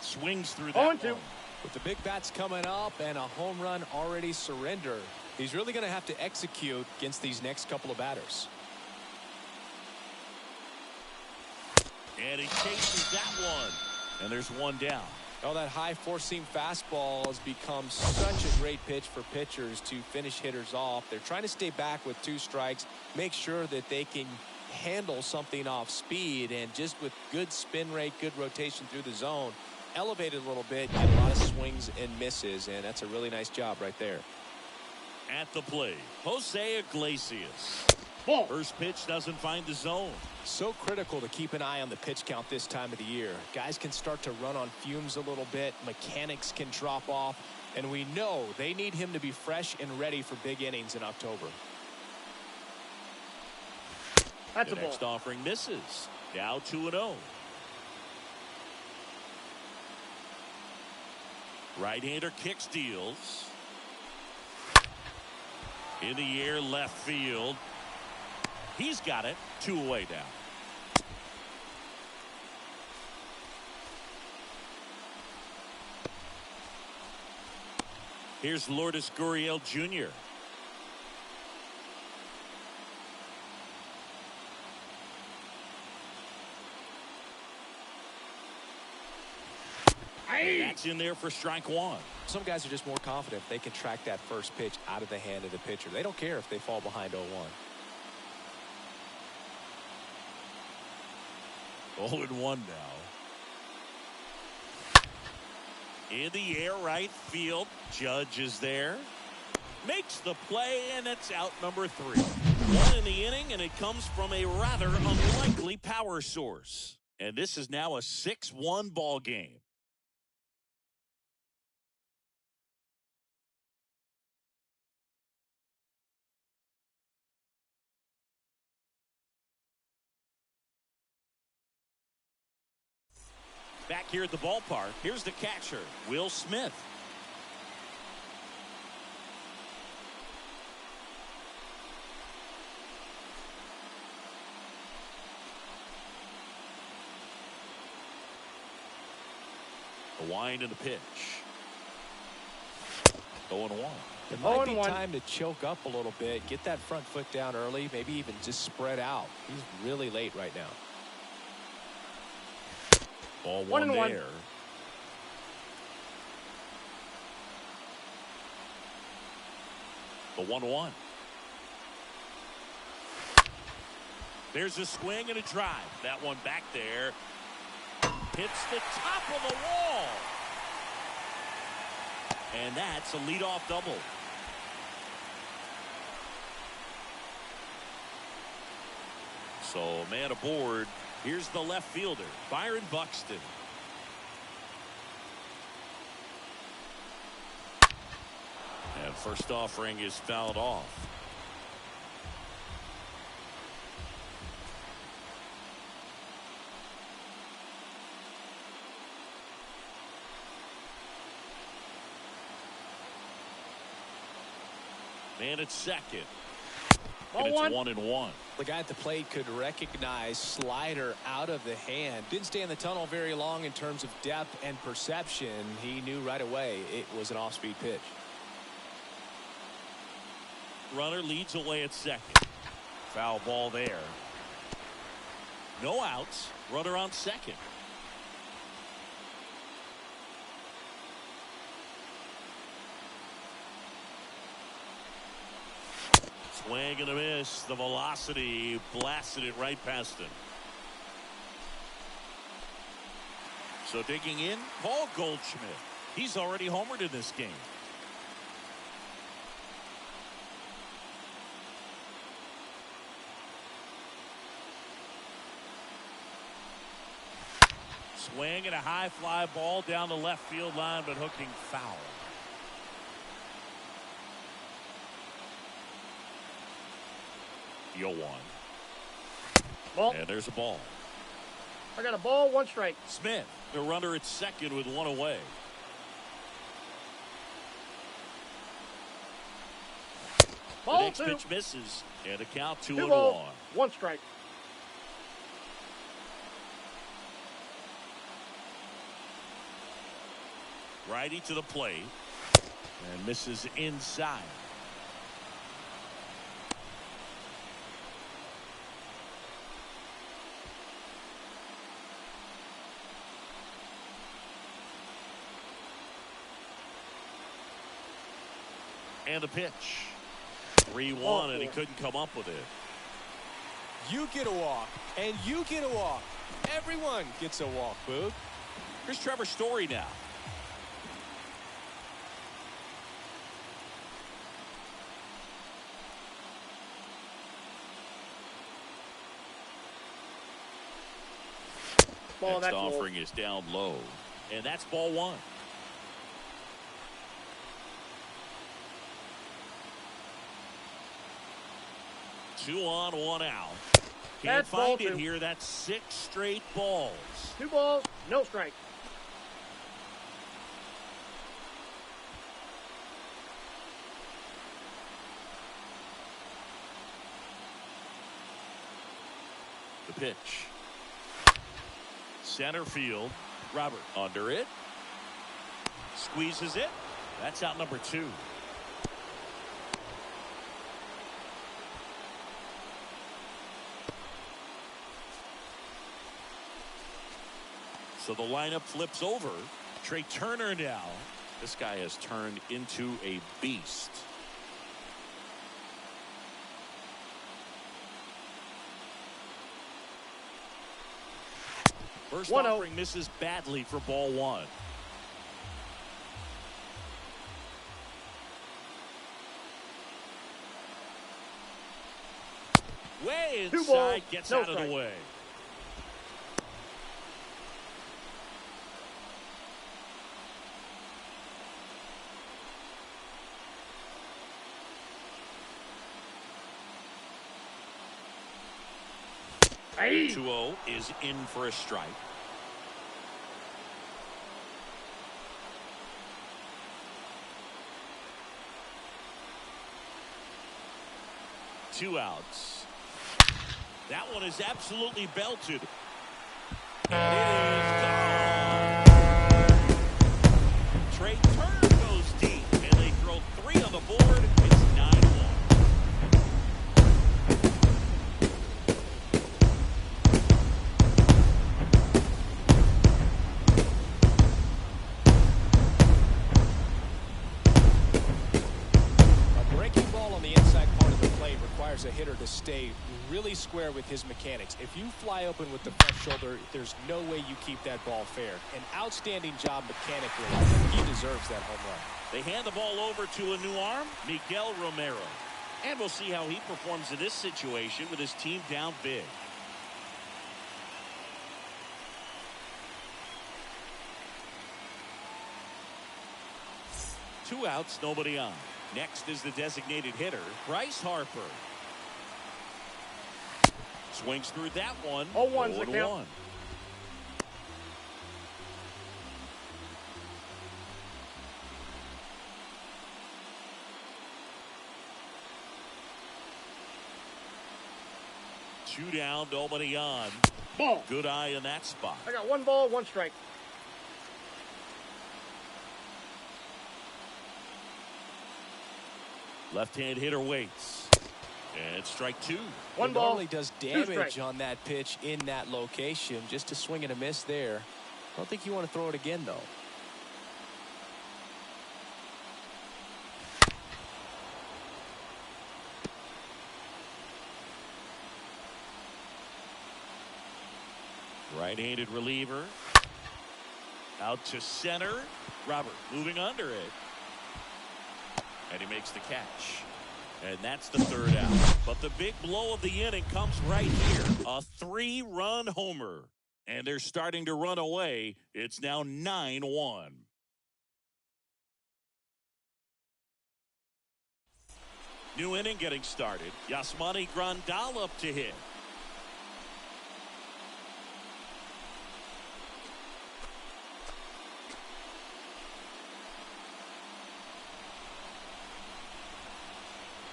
Swings through that 0-2. one. With the big bats coming up and a home run already surrendered, he's really going to have to execute against these next couple of batters. And he chases that one. And there's one down. Oh, that high four-seam fastball has become such a great pitch for pitchers to finish hitters off. They're trying to stay back with 2 strikes, make sure that they can handle something off speed, and just with good spin rate, good rotation through the zone, elevate it a little bit, get a lot of swings and misses, and that's a really nice job right there. At the plate, Jose Iglesias. Ball. First pitch doesn't find the zone. So critical to keep an eye on the pitch count this time of the year. Guys can start to run on fumes a little bit. Mechanics can drop off. And we know they need him to be fresh and ready for big innings in October. That's The a next ball. offering misses. Now 2-0. Right-hander kick steals. In the air, left field. He's got it. 2 away now. Here's Lourdes Gurriel Jr. That's in there for strike 1. Some guys are just more confident they can track that first pitch out of the hand of the pitcher. They don't care if they fall behind 0-1. 0-1 now. In the air, right field. Judge is there. Makes the play, and it's out number 3. 1 in the inning, and it comes from a rather unlikely power source. And this is now a 6-1 ball game. Back here at the ballpark, here's the catcher, Will Smith. The wind and the pitch. 0-1. It might be 0-1. time to choke up a little bit, get that front foot down early, maybe even just spread out. He's really late right now. Ball 1-1. there. The 1-1. There's a swing and a drive. That one back there. Hits the top of the wall. And that's a leadoff double. So, man aboard. Here's the left fielder, Byron Buxton. And first offering is fouled off. Man at second. And it's 1-1. The guy at the plate could recognize slider out of the hand. Didn't stay in the tunnel very long in terms of depth and perception. He knew right away it was an off-speed pitch. Runner leads away at second. Foul ball there. No outs. Runner on second. Swing and a miss. The velocity blasted it right past him. So digging in, Paul Goldschmidt. He's already homered in this game. Swing and a high fly ball down the left field line, but hooking foul. The 0-1. Ball. And there's a ball. I got a ball, 1 strike. Smith, the runner at second with 1 away. Ball The next 2. pitch misses, and a count 2 2-1. balls, 1 strike. Righty to the plate, and misses inside. And a pitch. 3-1, and he couldn't come up with it. You get a walk, and you get a walk. Everyone gets a walk, Boog. Here's Trevor Story now. Ball, Next that's offering is down low, and that's ball 1. Two on, 1 out. Can't That's find ball it 2. here. That's 6 straight balls. 2 balls, no strike. The pitch. Center field. Robert under it. Squeezes it. That's out number 2. So the lineup flips over. Trey Turner now. This guy has turned into a beast. First 1-0. offering misses badly for ball 1. Way 2 inside, balls, gets no out of the strike. way. Hey. 2-0 is in for a strike. Two outs. That one is absolutely belted. And it is gone. Trey Turner goes deep, and they throw board. It's 9-1. A breaking ball on the inside part of the plate requires a hitter to stay really square with his mechanics. If you fly open with the front shoulder, there's no way you keep that ball fair. An outstanding job mechanically. He deserves that home run. They hand the ball over to a new arm, Miguel Romero. And we'll see how he performs in this situation with his team down big. Two outs, nobody on. Next is the designated hitter, Bryce Harper. Swings through that one. 0-1's the count. 1. Two down, nobody on. Ball. Good eye in that spot. I got 1 ball, 1 strike. Left-hand hitter waits. And strike 2. 1 He ball. normally does 2 damage strikes. on that pitch in that location. Just a swing and a miss there. I don't think you want to throw it again, though. Right-handed reliever. Out to center. Robert moving under it. And he makes the catch. And that's the 3rd out. But the big blow of the inning comes right here. A 3-run homer. And they're starting to run away. It's now 9-1. New inning getting started. Yasmani Grandal up to hit.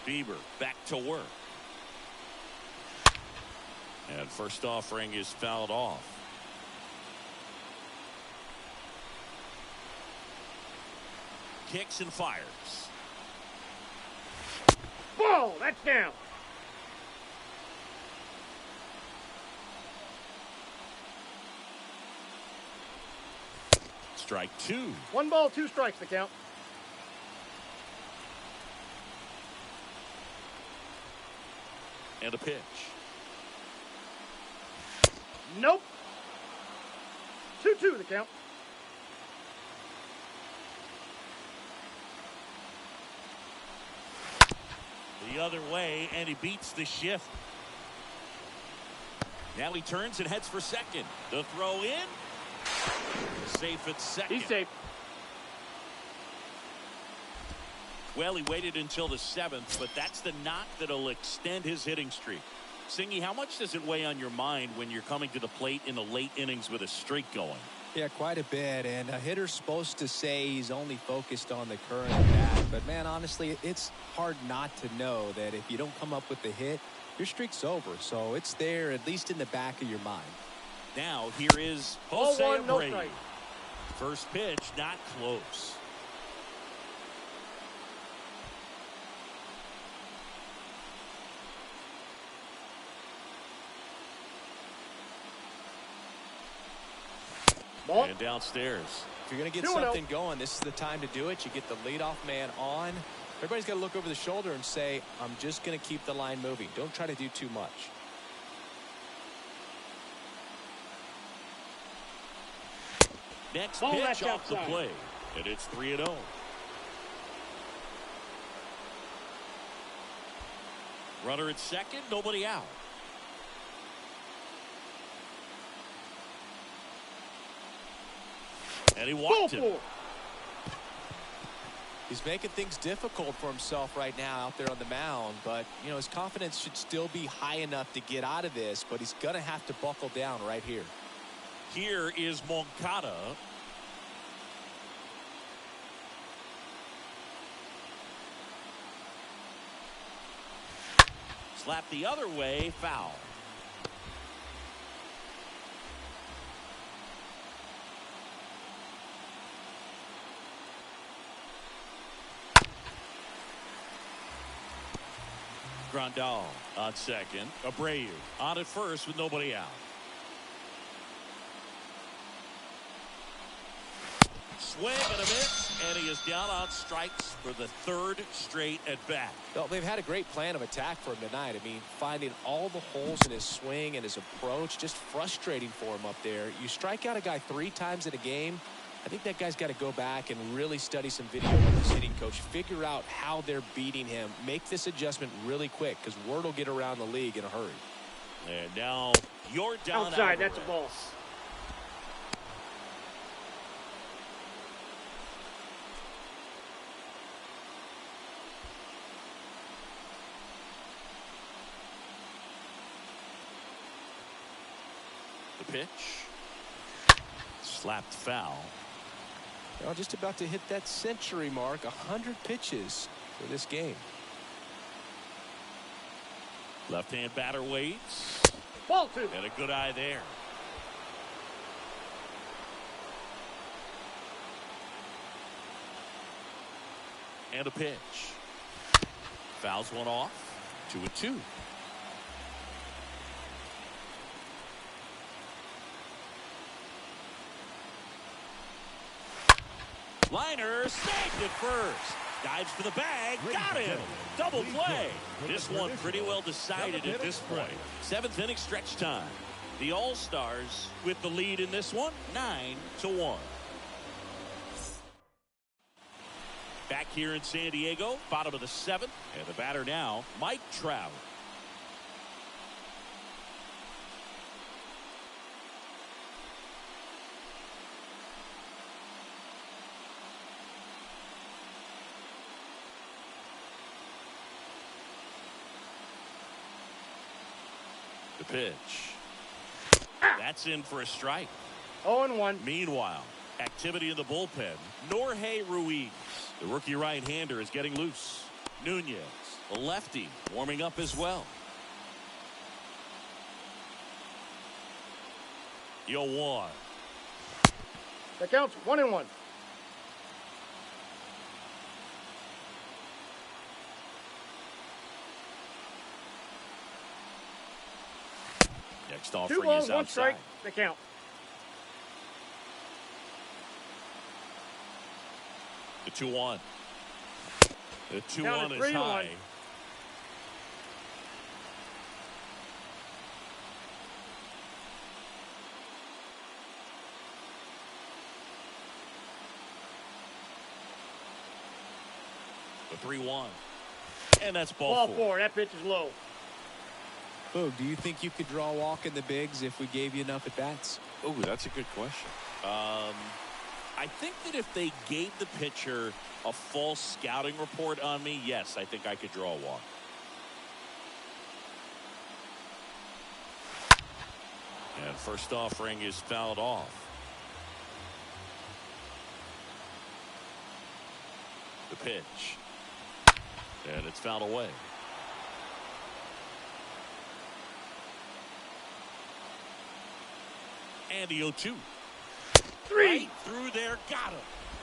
Bieber back to work. And first offering is fouled off. Kicks and fires. Ball. That's down. Strike 2. 1 ball, 2 strikes the count. And a pitch. Nope. 2-2 the count. The other way, and he beats the shift. Now he turns and heads for second. The throw in. Safe at second. He's safe. Well, he waited until the 7th, but that's the knock that'll extend his hitting streak. Singy, how much does it weigh on your mind when you're coming to the plate in the late innings with a streak going? Yeah, quite a bit. And a hitter's supposed to say he's only focused on the current bat. But, man, honestly, it's hard not to know that if you don't come up with the hit, your streak's over. So it's there, at least in the back of your mind. Now, here is Jose 0-1, no Abreu. strike. First pitch, not close. Ball. And downstairs. If you're going to get 2-0. something going, this is the time to do it. You get the leadoff man on. Everybody's got to look over the shoulder and say, I'm just going to keep the line moving. Don't try to do too much. Next Ball, pitch that's off the outside. play. And it's 3-0. Runner at second, nobody out. And he Ball walked him. 4. He's making things difficult for himself right now out there on the mound, but you know his confidence should still be high enough to get out of this, but he's gonna have to buckle down right here. Here is Moncada. Slap the other way, foul. Grandal on second. Abreu on at first with nobody out. Swing and a miss, and he is down on strikes for the third straight at bat. Well, they've had a great plan of attack for him tonight. I mean, finding all the holes in his swing and his approach, just frustrating for him up there. You strike out a guy 3 times in a game, I think that guy's got to go back and really study some video with his hitting coach, figure out how they're beating him, make this adjustment really quick, because word will get around the league in a hurry. And now you're down outside. That's a ball. The pitch. Slapped foul. Well, just about to hit that century mark, 100 pitches for this game. Left-hand batter waits. Ball 2. And a good eye there. And a pitch. Fouls one off. 2-2. Liner snagged at first. Dives for the bag. Got him. Double play. This one pretty well decided at this point. 7th inning stretch time. The All-Stars with the lead in this one, 9-1. Back here in San Diego, bottom of the 7th. And the batter now, Mike Trout. The pitch. That's in for a strike. 0-1. Meanwhile, activity in the bullpen. Jorge Ruiz, the rookie right-hander, is getting loose. Nunez, the lefty, warming up as well. 0-1. That counts. 1-1. Next 2 offering balls, is 1 outside. strike. The count. The 2-1. The 2-1 Down is to 3-1. high. The 3-1. And that's ball 4. That pitch is low. Boog, do you think you could draw a walk in the bigs if we gave you enough at-bats? Oh, that's a good question. I think that if they gave the pitcher a false scouting report on me, yes, I think I could draw a walk. And first offering is fouled off. The pitch. And it's fouled away. And the 0-2. 3. Right through there, got him.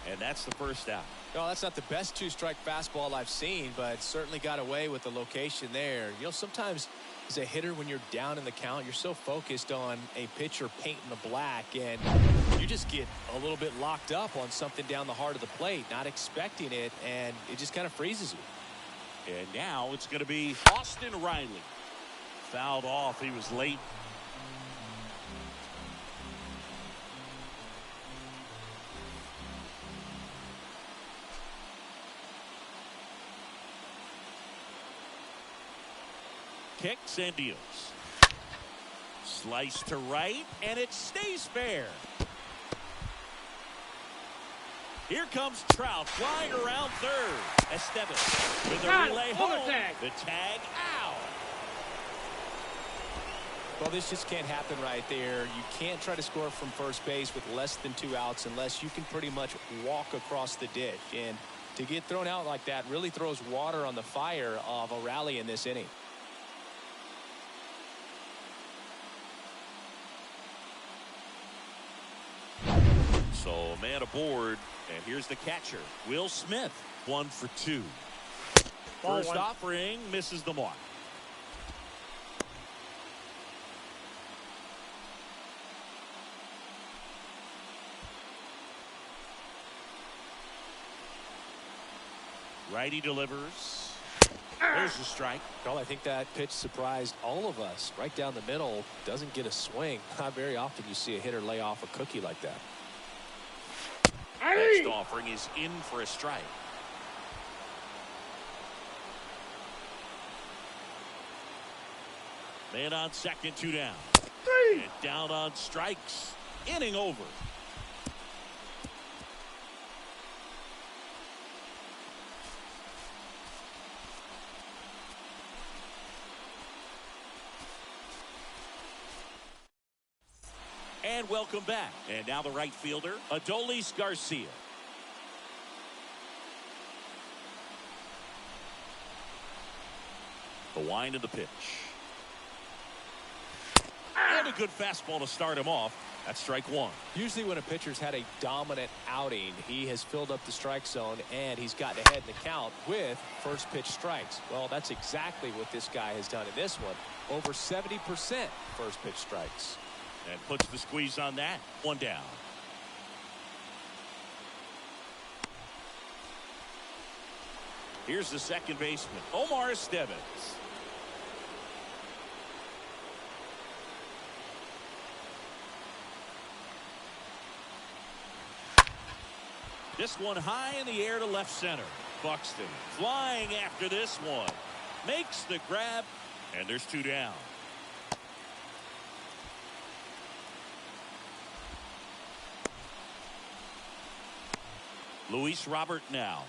And that's the first out. No, that's not the best 2-strike fastball I've seen, but certainly got away with the location there. You know, sometimes as a hitter, when you're down in the count, you're so focused on a pitcher painting the black, and you just get a little bit locked up on something down the heart of the plate, not expecting it, and it just kind of freezes you. And now it's going to be Austin Riley. Fouled off. He was late. Kicks and deals. Slice to right, and it stays fair. Here comes Trout flying around third. Estados with a relay home. The tag out. Well, this just can't happen right there. You can't try to score from first base with less than 2 outs unless you can pretty much walk across the ditch. And to get thrown out like that really throws water on the fire of a rally in this inning. So a man aboard, and here's the catcher, Will Smith, 1 for 2. Ball First 1. offering misses the mark. Righty delivers. There's a strike. Well, I think that pitch surprised all of us. Right down the middle, doesn't get a swing. Not very often you see a hitter lay off a cookie like that. Next offering is in for a strike. Man on second, 2 down. And down on strikes. Inning over. And welcome back. And now the right fielder, Adolis Garcia. The wind of the pitch. And a good fastball to start him off. That's strike 1. Usually when a pitcher's had a dominant outing, he has filled up the strike zone and he's gotten ahead in the count with first pitch strikes. Well, that's exactly what this guy has done in this one. Over 70% first pitch strikes. And puts the squeeze on that. 1 down. Here's the second baseman, Omar Estevez. This one high in the air to left center. Buxton flying after this one. Makes the grab, and there's 2 down. Luis Robert now.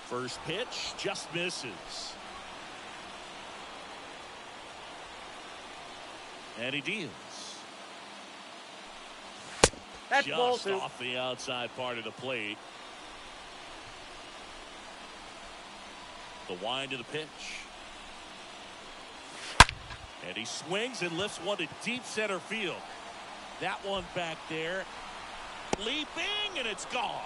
First pitch just misses. And he deals. That's ball Just 2. off the outside part of the plate. The wind of the pitch. And he swings and lifts one to deep center field. That one back there. Leaping, and it's gone.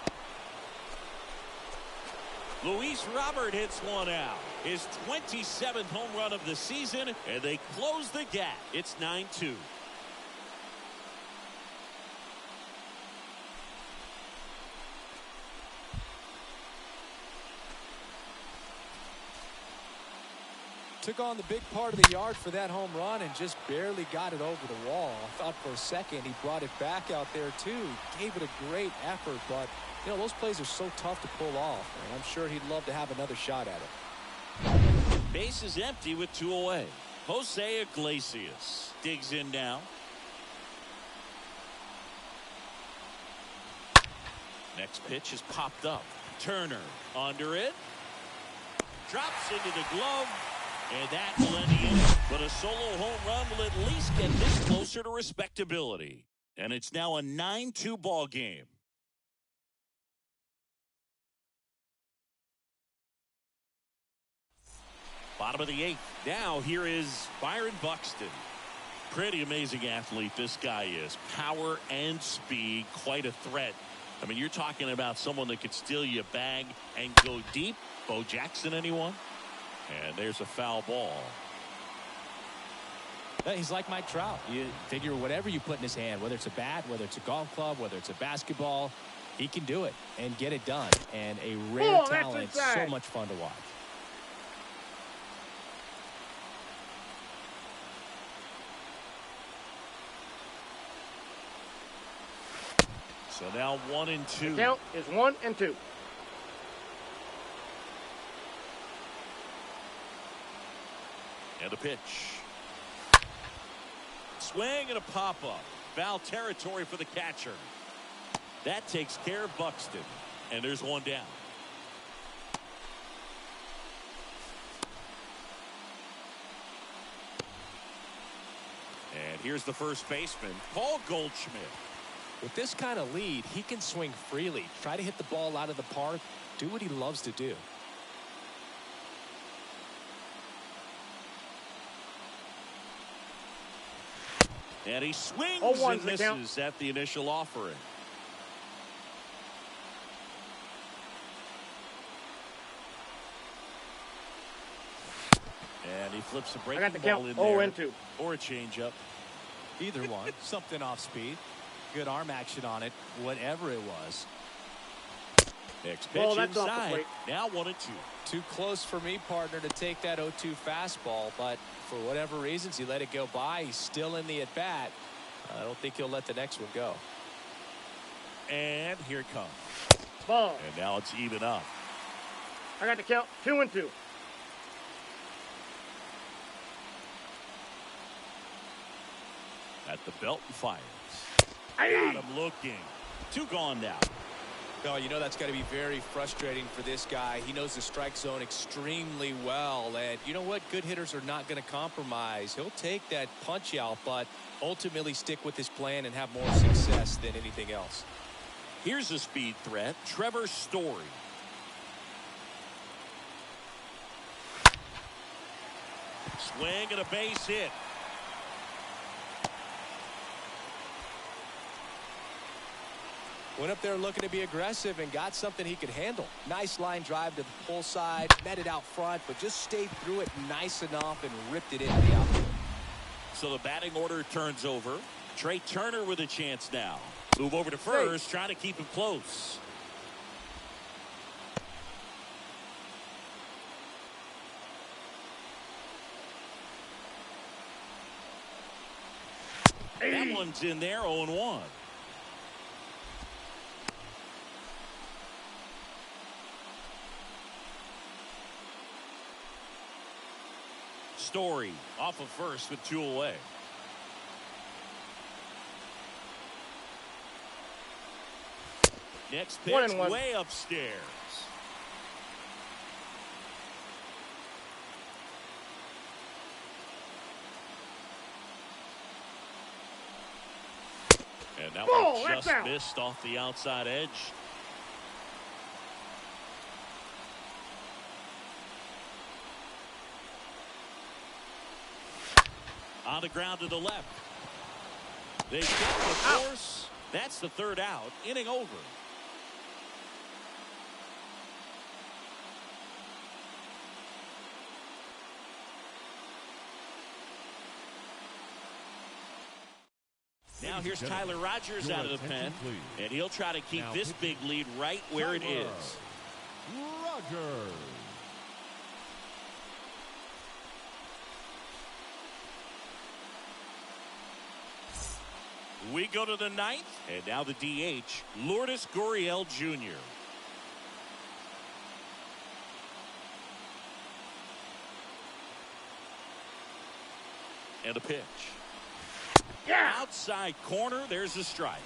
Luis Robert hits one out. His 27th home run of the season, and they close the gap. It's 9-2. Took on the big part of the yard for that home run and just barely got it over the wall. I thought for a second he brought it back out there too. Gave it a great effort, but you know, those plays are so tough to pull off, and I'm sure he'd love to have another shot at it. Base is empty with 2 away. Jose Iglesias digs in now. Next pitch is popped up. Turner under it. Drops into the glove. And that will end the inning. But a solo home run will at least get this closer to respectability. And it's now a 9-2 ball game. Bottom of the 8th. Now here is Byron Buxton. Pretty amazing athlete this guy is. Power and speed. Quite a threat. I mean, you're talking about someone that could steal your bag and go deep. Bo Jackson, anyone? And there's a foul ball. He's like Mike Trout. You figure whatever you put in his hand, whether it's a bat, whether it's a golf club, whether it's a basketball, he can do it and get it done. And a rare talent, so much fun to watch. So now 1-2. The count is 1-2. And a pitch. Swing and a pop-up. Foul territory for the catcher. That takes care of Buxton. And there's 1 down. And here's the first baseman, Paul Goldschmidt. With this kind of lead, he can swing freely, try to hit the ball out of the park, do what he loves to do. And he swings and misses at the initial offering. And he He flips a I breaking got the ball count in 0 there. and 2. Or a changeup. Either one. Something off speed. Good arm action on it, whatever it was. Next Ball, pitch that's off the inside. plate. Now 1 and 2. Too close for me, partner, to take that 0-2 fastball, but for whatever reasons, he let it go by. He's still in the at-bat. I don't think he'll let the next one go. And here it comes. Ball. And now it's even up. I got the count 2 and 2. At the belt and fires. Hey. Got him looking. 2 gone now. No, you know that's got to be very frustrating for this guy. He knows the strike zone extremely well, and you know what? Good hitters are not going to compromise. He'll take that punch out, but ultimately stick with his plan and have more success than anything else. Here's a speed threat, Trevor Story. Swing and a base hit. Went up there looking to be aggressive and got something he could handle. Nice line drive to the pull side, met it out front, but just stayed through it nice enough and ripped it into the outfield. So the batting order turns over. Trey Turner with a chance now. Move over to first, trying to keep him close. That one's in there, 0-1. Story off of first with 2 away. Next pitch 1-1. way upstairs. And that Ball, one that's just out. missed off the outside edge. On the ground to the left. They get the force. That's the 3rd out. Inning over. Now here's Tyler Rogers out of the pen. And he'll try to keep this big lead right where it is. Rogers. We go to the 9th, and now the DH, Lourdes Gurriel Jr. And a pitch. Yeah. Outside corner, there's a strike.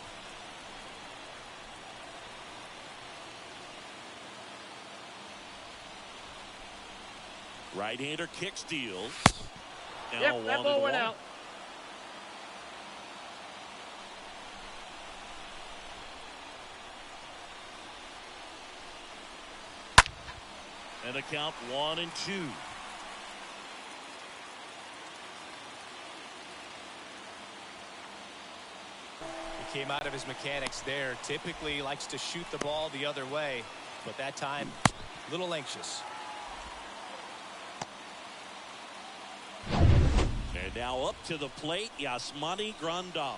Right-hander kick steals. Now Yep, that ball went out. And a count 1-2. He came out of his mechanics there. Typically likes to shoot the ball the other way, but that time a little anxious. And now up to the plate, Yasmani Grandal.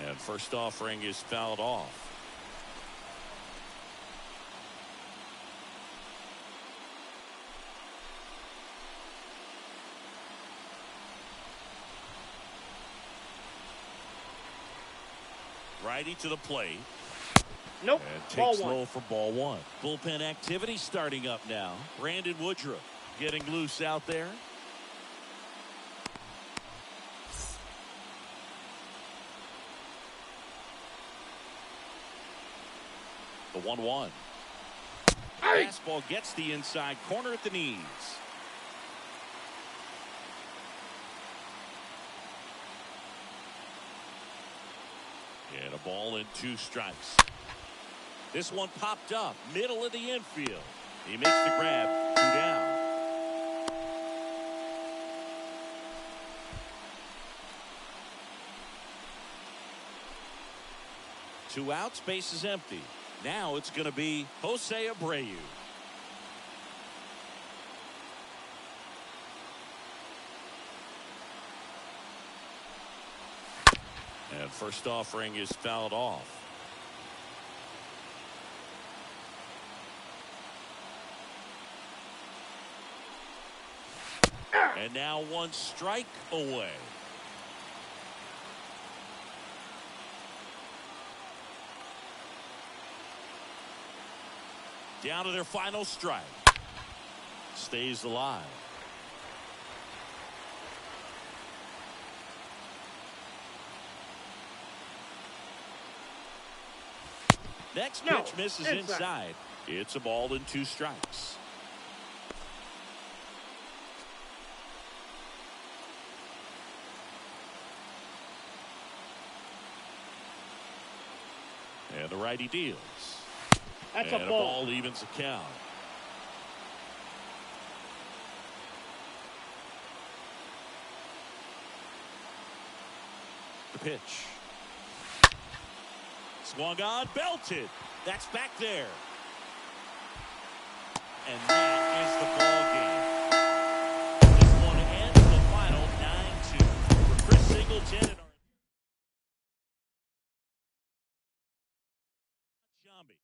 And first offering is fouled off. Righty to the plate. Nope. And Ball takes 1. low for ball 1. Bullpen activity starting up now. Brandon Woodruff getting loose out there. The 1-1. Hey. Fastball gets the inside corner at the knees. And a ball and 2 strikes. This one popped up middle of the infield. He makes the grab. 2 down. Two outs, base is empty. Now it's going to be Jose Abreu. And first offering is fouled off. And now one strike away. Down to their final strike. Stays alive. Next pitch misses inside. It's a ball and 2 strikes. And the righty deals. That's and a a ball. ball evens the count. The pitch. Swung on, belted. That's back there. And that is the ball game. This one ends the final 9-2 for Chris Singleton and Jambi.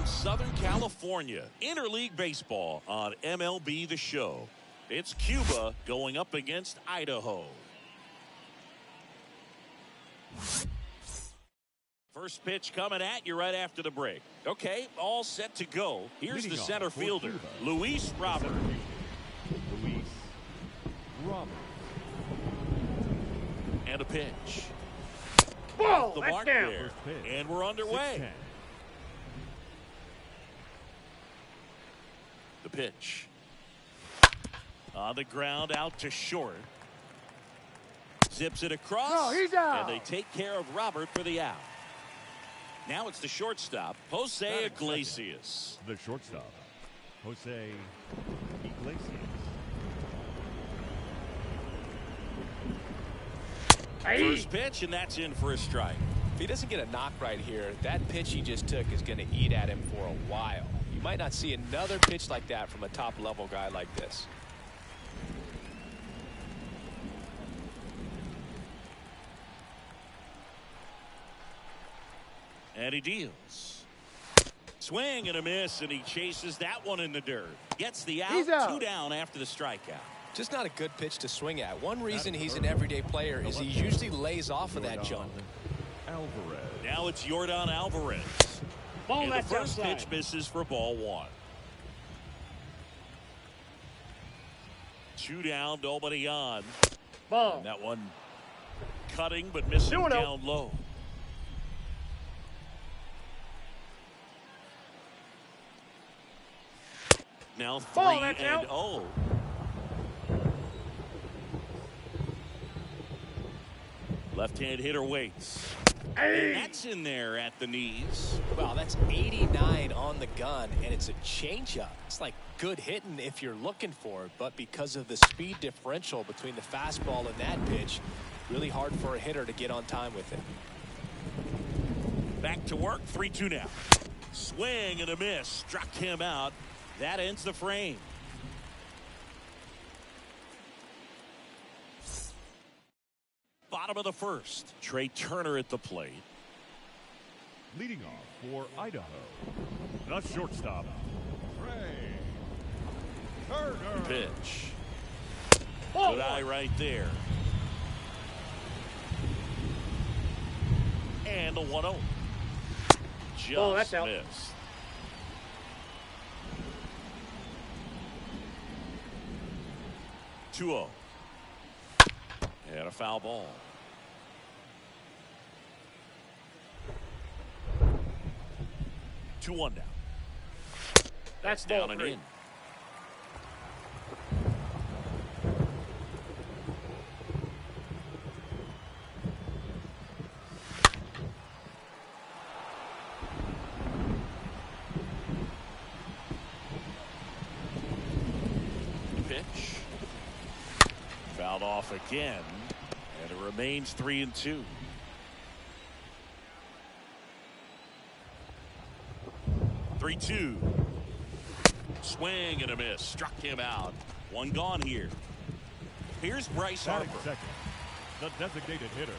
Southern California, Interleague Baseball on MLB The Show. It's Cuba going up against Idaho. First pitch coming at you right after the break. Okay, all set to go. Here's Leading the center off for fielder, Cuba, Luis Robert. Luis Robert. And a pitch. Ball. The That's mark down. there. And we're underway. 6-10. The pitch. On the ground, out to short. Zips it across. No, he's out. And they take care of Robert for the out. Now it's the shortstop, Jose Iglesias. The shortstop, Jose Iglesias. First pitch, and that's in for a strike. If he doesn't get a knock right here, that pitch he just took is going to eat at him for a while. You might not see another pitch like that from a top-level guy like this. And he deals. Swing and a miss, and he chases that one in the dirt. Gets the out. He's out. 2 down after the strikeout. Just not a good pitch to swing at. One reason he's an everyday player is he usually lays off of that junk. Alvarez. Now it's Yordan Alvarez. Ball. And the That's first outside. pitch misses for ball 1. 2 down, nobody on. Ball. And that one cutting but missing 2-0. down low. Now 3-0. Left-hand hitter waits. Hey. And that's in there at the knees. Wow, that's 89 on the gun, and it's a changeup. It's like good hitting if you're looking for it, but because of the speed differential between the fastball and that pitch, really hard for a hitter to get on time with it. Back to work, 3-2 now. Swing and a miss. Struck him out. That ends the frame. Bottom of the first. Trey Turner at the plate. Leading off for Idaho, the shortstop, Trey Turner. Pitch. Ball. Good eye right there. And the 1-0. Just Oh, that's out. missed. Two-0. And a foul ball. 2-1 now. That's Down ball and 3. in. Pitch. Fouled off again, and it remains 3-2. Swing and a miss. Struck him out. One gone here. Here's Bryce Batting Harper. second, the designated hitter,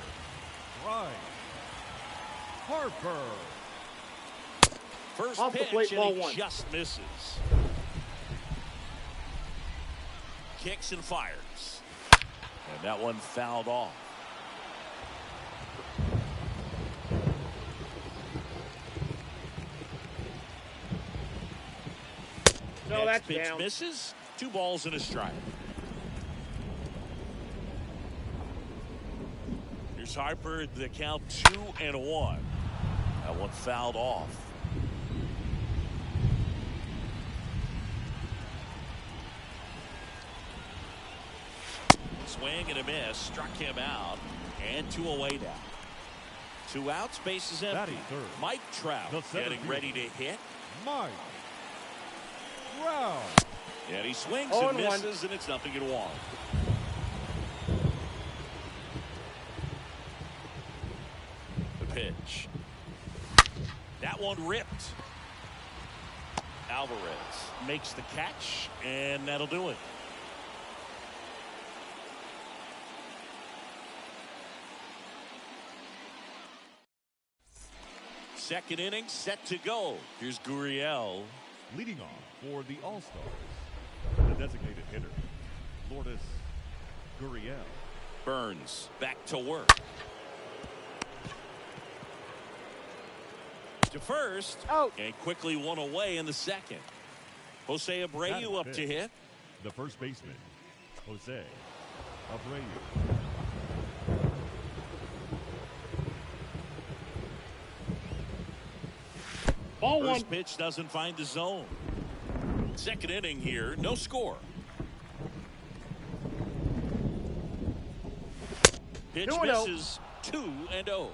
Bryce Harper. First Off the pitch, plate, and ball he 1. just misses. Kicks and fires. And that one fouled off. No, Next that's pitch down. misses. 2 balls and a strike. Here's Harper. The count 2-1. That one fouled off. Swing and a miss. Struck him out. And 2 away now. 2 outs. Bases empty. Batting third, Mike Trout the center getting fielder. ready to hit. Mike Trout. And he swings 0-1. and misses, and it's 0-1. The pitch. That one ripped. Alvarez makes the catch, and that'll do it. Second inning set to go. Here's Gurriel. Leading off for the All-Stars, the designated hitter, Lourdes Gurriel. Burns back to work. To first. Out. And quickly one away in the second. Jose Abreu Batting up to fifth, hit. the first baseman, Jose Abreu. Ball 1. First pitch doesn't find the zone. Second inning here, no score. Pitch 2-0. misses. 2-0.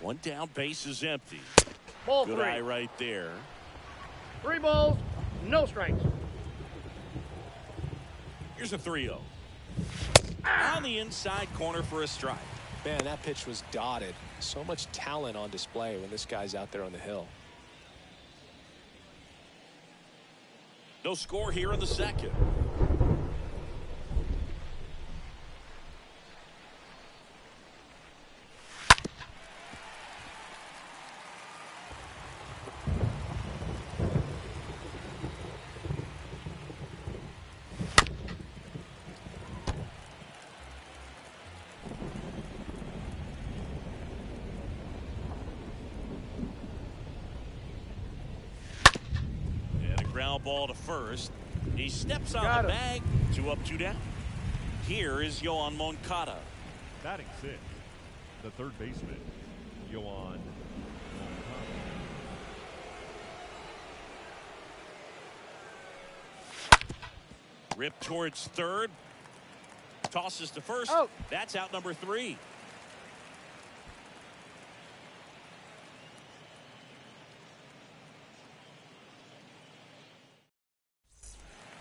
One down, base is empty. Ball Good 3. eye right there. 3 balls, no strikes. Here's a 3-0. On the inside corner for a strike. Man, that pitch was dotted. So much talent on display when this guy's out there on the hill. No score here in the second. Ground ball to first. He steps on Got the him. bag. 2 up, 2 down. Here is Yoan Moncada. Batting sixth, the third baseman, Yoan Moncada. Ripped towards third. Tosses to first. Out. That's out number 3.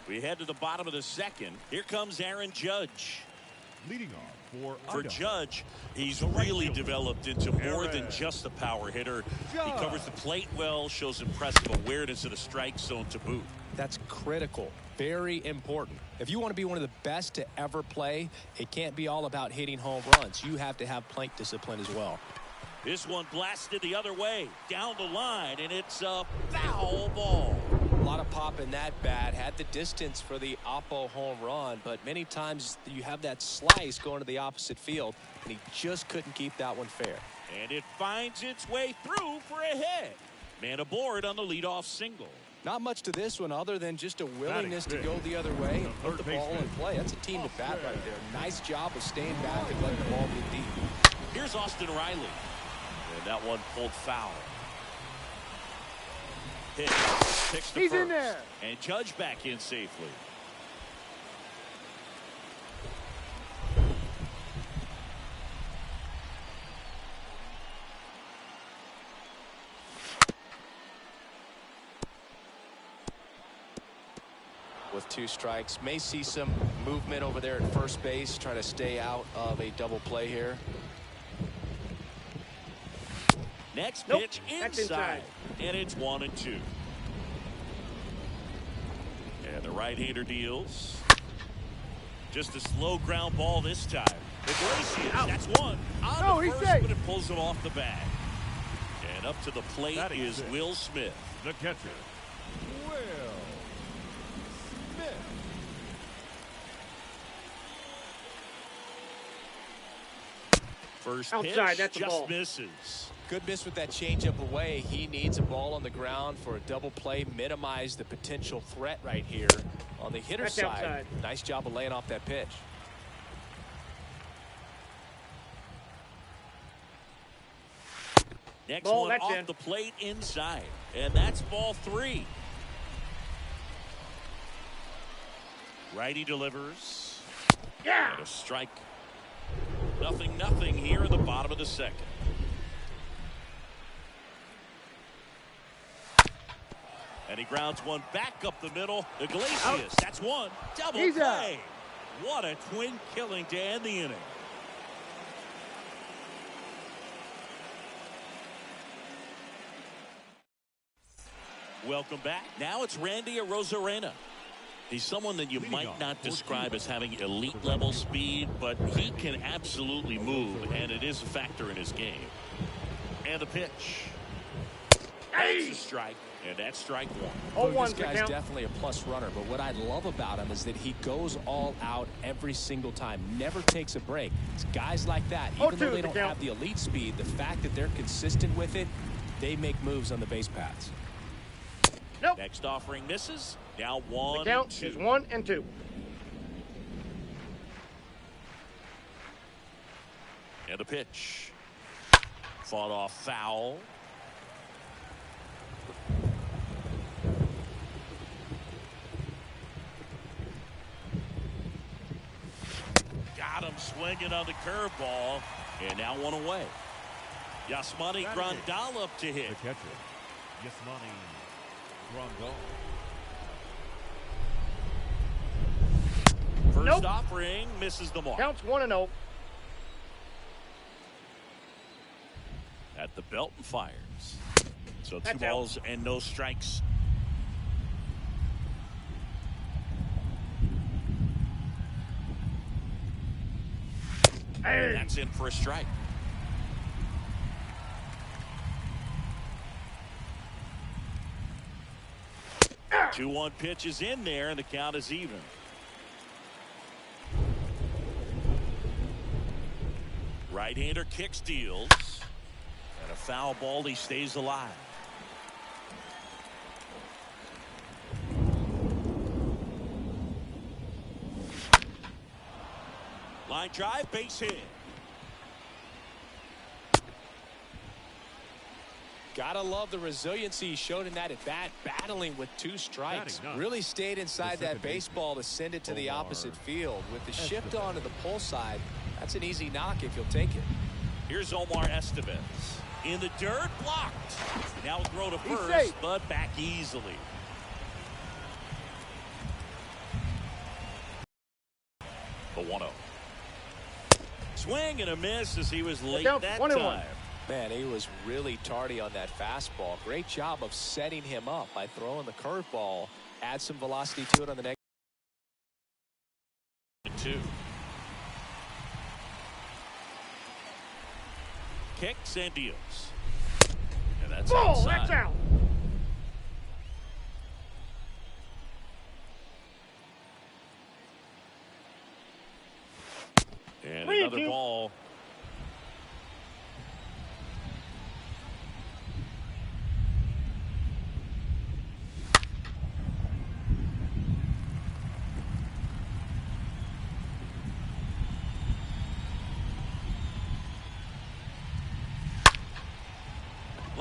We head to the bottom of the second. Here comes Aaron Judge. Leading off For Idaho, Judge, he's right really fielder, developed into more than Aaron just a power hitter. He Judge. covers the plate well, shows impressive awareness of the strike zone to boot. That's critical. Very important. If you want to be one of the best to ever play, it can't be all about hitting home runs. You have to have plate discipline as well. This one blasted the other way, down the line, and it's a foul ball. A lot of pop in that bat. Had the distance for the oppo home run, but many times you have that slice going to the opposite field, and he just couldn't keep that one fair. And it finds its way through for a hit. Man aboard on the leadoff single. Not much to this one other than just a willingness to fifth, go the other way and the put the third ball in baseman, play. That's a team to bat right there. Nice job of staying back and letting the ball get deep. Here's Austin Riley. And That one pulled foul. Hit. Picks the He's first. in there. And Judge back in safely. With 2 strikes, may see some movement over there at first base, trying to stay out of a double play here. Next Nope. pitch That's inside. inside. And it's 1-2. And the right-hander deals. Just a slow ground ball this time. Iglesias, that's one. On the he's first, safe. but it pulls him off the bag. And up to the plate Batting is six. Will Smith. The catcher, Will Smith. First Outside, pitch that's a just ball. misses. Good miss with that changeup away. He needs a ball on the ground for a double play, minimize the potential threat right here on the hitter's That's side. outside. Nice job of laying off that pitch. Next Ball, one that's off in. the plate inside. And that's ball 3. Righty delivers. Yeah. And a strike. 0-0 here in the bottom of the second. And he grounds one back up the middle. Iglesias, Out. that's one. Double He's out. play. What a twin killing to end the inning. Welcome back. Now it's Randy Arozarena. He's someone that you might not describe as having elite level speed, but he can absolutely move, and it is a factor in his game. And the pitch. That's a strike, and that's strike 1. Oh, Look, one's this the guy's count. definitely a plus runner, but what I love about him is that he goes all out every single time, never takes a break. It's guys like that, Oh, even though two, they the don't count. have the elite speed, the fact that they're consistent with it, they make moves on the base paths. Nope. Next offering misses. Now The 1 count and 2. is 1 and 2. And the pitch. Fought off foul. Got him swinging on the curveball. And now 1 away. Yasmani Grandal up to hit. The catcher, Yasmani Grandal. First Nope. offering misses the mark. Counts 1 and 0. At the belt and fires. So 2 That's balls and no strikes. Hey. That's in for a strike. Ah. 2-1 pitch is in there, and the count is even. Right-hander kick steals. And a foul ball, he stays alive. Line drive, base hit. Gotta love the resiliency he showed in that at bat, battling with 2 strikes. Batting ninth. Really stayed inside The that second baseman, baseball to send it to the Omar opposite field. With the shift Estevez. onto the pull side, that's an easy knock if you'll take it. Here's Omar Estevez. In the dirt, blocked. Now throw to He's first, safe. but back easily. The 1-0. Swing and a miss as he was late down that 1-1. time. Man, he was really tardy on that fastball. Great job of setting him up by throwing the curveball. Add some velocity to it on the next. 2. Kicks and deals. And that's Ball, outside. that's out. And 3-2. another ball.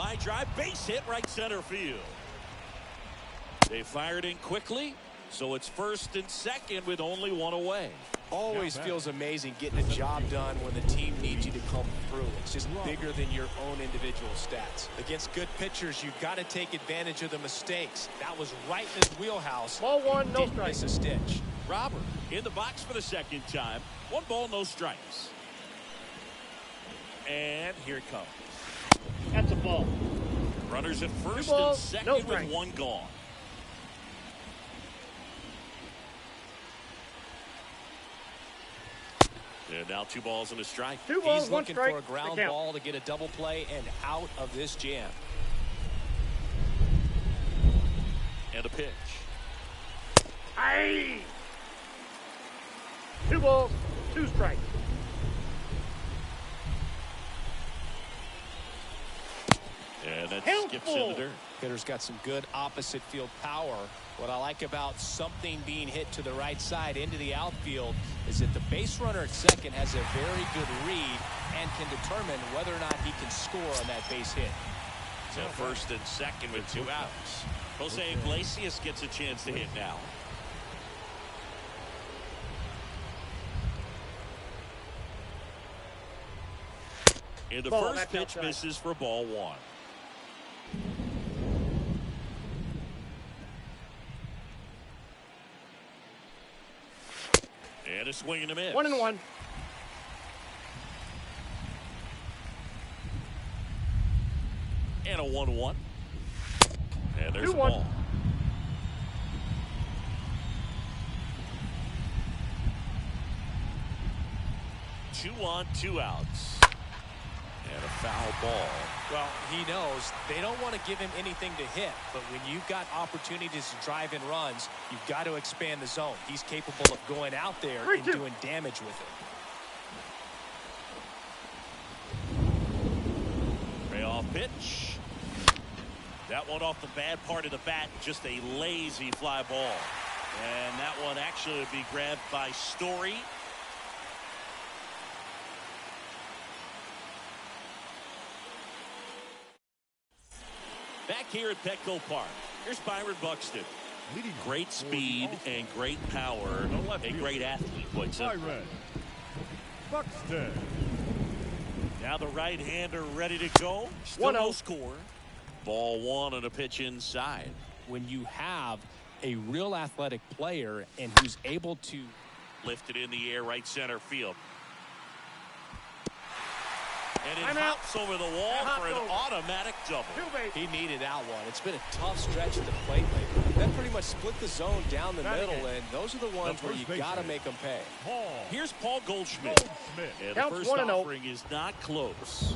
line drive, base hit right center field. They fired in quickly, so it's first and second with only one away. Always feels amazing getting a job done when the team needs you to come through. It's just bigger than your own individual stats. Against good pitchers, you've got to take advantage of the mistakes. That was right in his wheelhouse. Ball one, no Didn't strike. miss a stitch. Robert in the box for the second time. 1 ball, no strikes. And here it comes. That's a ball. Runners at first balls, and second no with strikes. 1 gone. And now 2 balls and a strike. 2 balls, He's 1 looking strike. for a ground The count. ball to get a double play and out of this jam. And a pitch. Aye. 2 balls, 2 strikes. And that Helpful. skips in the dirt. Hitter's got some good opposite field power. What I like about something being hit to the right side into the outfield is that the base runner at second has a very good read and can determine whether or not he can score on that base hit. So first and second with 2 outs. Jose Iglesias gets a chance to hit now. And the Ball, first that's pitch outside. misses for ball 1. And a swing and a miss. 1-1. And a 1-1. And there's a 2-1. ball. Two on, 2 outs. And a foul ball. Well, he knows they don't want to give him anything to hit, but when you've got opportunities to drive in runs, you've got to expand the zone. He's capable of going out there and 3-2. doing damage with it. Payoff pitch. That one off the bad part of the bat, just a lazy fly ball. And that one actually would be grabbed by Story. Back here at Petco Park, here's Byron Buxton. Leading Great for the speed All-Star, and great power. the left A fielder, great athlete, quite simply. Byron Buxton. Now the right-hander ready to go. Still 1-0. no score. Ball 1 and a pitch inside. When you have a real athletic player and who's able to Lifted in the air, right center field. And it I'm out. hops over the wall for an automatic double. 2 base. he needed that one. It's been a tough stretch at the plate lately. That pretty much split the zone down the Not middle, again. and those are the ones where you first got to baseman. make them pay. Paul Here's Paul Goldschmidt. Goldschmidt. And the Counts first 1-0. offering is not close.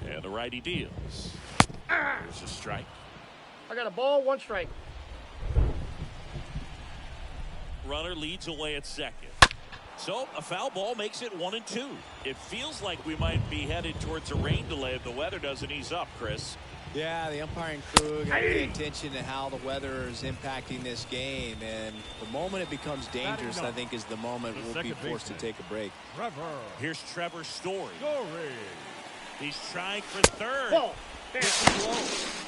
And the righty deals. There's a strike. I got a ball, 1 strike. Runner leads away at second. So a foul ball makes it 1-2. It feels like we might be headed towards a rain delay if the weather doesn't ease up, Chris. Yeah, the umpiring crew got to pay attention to how the weather is impacting this game, and the moment it becomes dangerous, I think, is the moment The we'll be second forced to baseman. take a break. Trevor Here's Trevor Story. Story. He's trying for third. Ball. Hit low.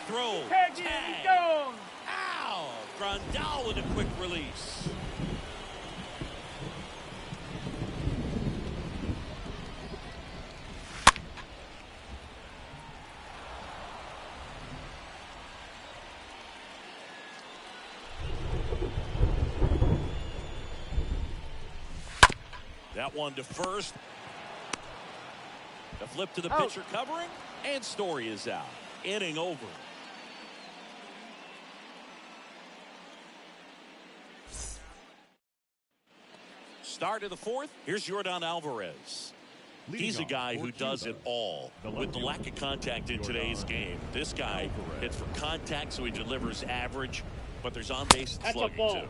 Throw. Tag Tag. it down. Ow! Grandal with a quick release. That one to first. The flip to the Out. pitcher covering, and Story is out. Inning over. Start of the 4th. Here's Yordan Alvarez. Leading He's a off guy for who does it Cuba, all. the With the left lack of contact in Yordan today's game, this guy Alvarez. hits for contact, so he delivers average, but there's on-base That's a slugging ball. too.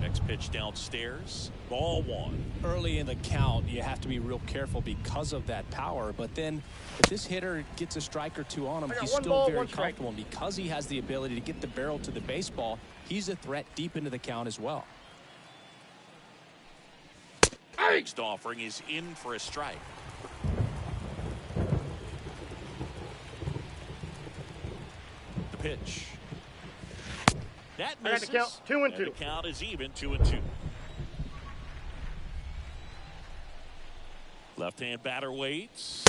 Next pitch downstairs. Ball 1. Early in the count, you have to be real careful because of that power. But then if this hitter gets a strike or 2 on him, I got he's 1 still ball, very 1 strike. comfortable. And because he has the ability to get the barrel to the baseball, he's a threat deep into the count as well. Next offering is in for a strike. pitch. That I got misses. the count 2-2. And the count is even 2-2. Left-hand batter waits.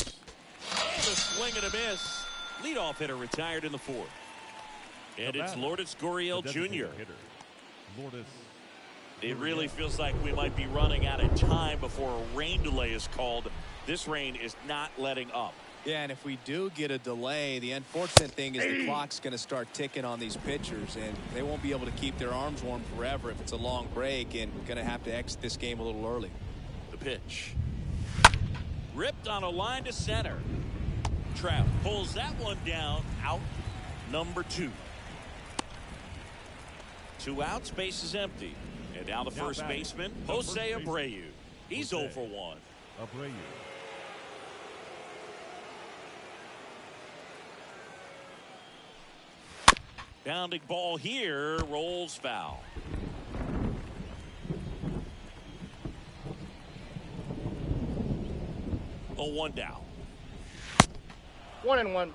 And a swing and a miss. Leadoff hitter retired in the fourth. And it's Lourdes Gurriel Jr. It really feels like we might be running out of time before a rain delay is called. This rain is not letting up. Yeah, and if we do get a delay, the unfortunate thing is the clock's going to start ticking on these pitchers, and they won't be able to keep their arms warm forever if it's a long break, and going to have to exit this game a little early. The pitch. Ripped on a line to center. Trout pulls that one down. Out number 2. 2 outs, base is empty. And now the first baseman, Jose Abreu. He's 0 for 1. Abreu. Bounding ball here, rolls foul. 0-1 down. 1-1.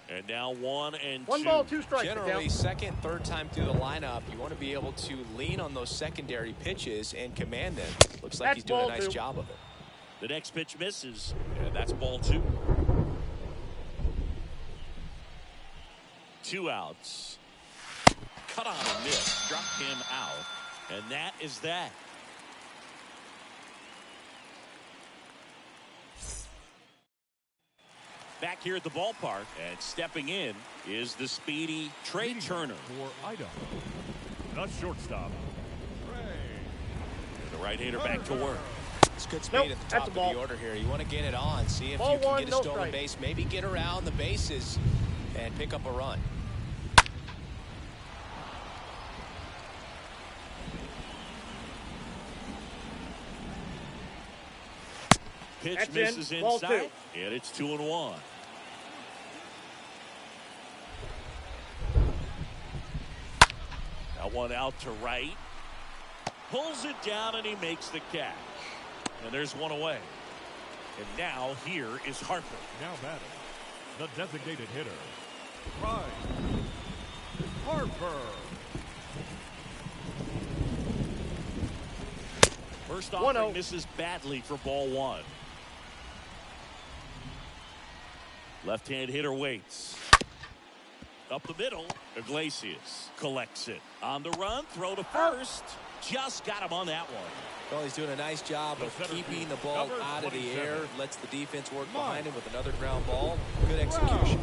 And now 1-2. 1 ball, 2 strikes. Generally, second, third time through the lineup, you want to be able to lean on those secondary pitches and command them. Looks like he's doing a nice job of it. The next pitch misses, and that's ball 2. 2 outs. Cut on a miss, struck him out, and that is that. Back here at the ballpark, and stepping in is the speedy Trey Turner. For Idaho, the shortstop, The right-hander back to work. It's good speed at the top of the order here. You want to get it on, see if you can get a stolen base, maybe get around the bases and pick up a run. Pitch misses inside, and it's 2-1. That one out to right. Pulls it down, and he makes the catch. And there's one away. And now here is Harper. now batting, the designated hitter, Bryce Harper. First offering misses badly for ball 1. Left-hand hitter waits. Up the middle, Iglesias collects it. On the run, throw to first. Just got him on that one. Well, he's doing a nice job of keeping the ball out of the air. Lets the defense work behind him with another ground ball. Good execution.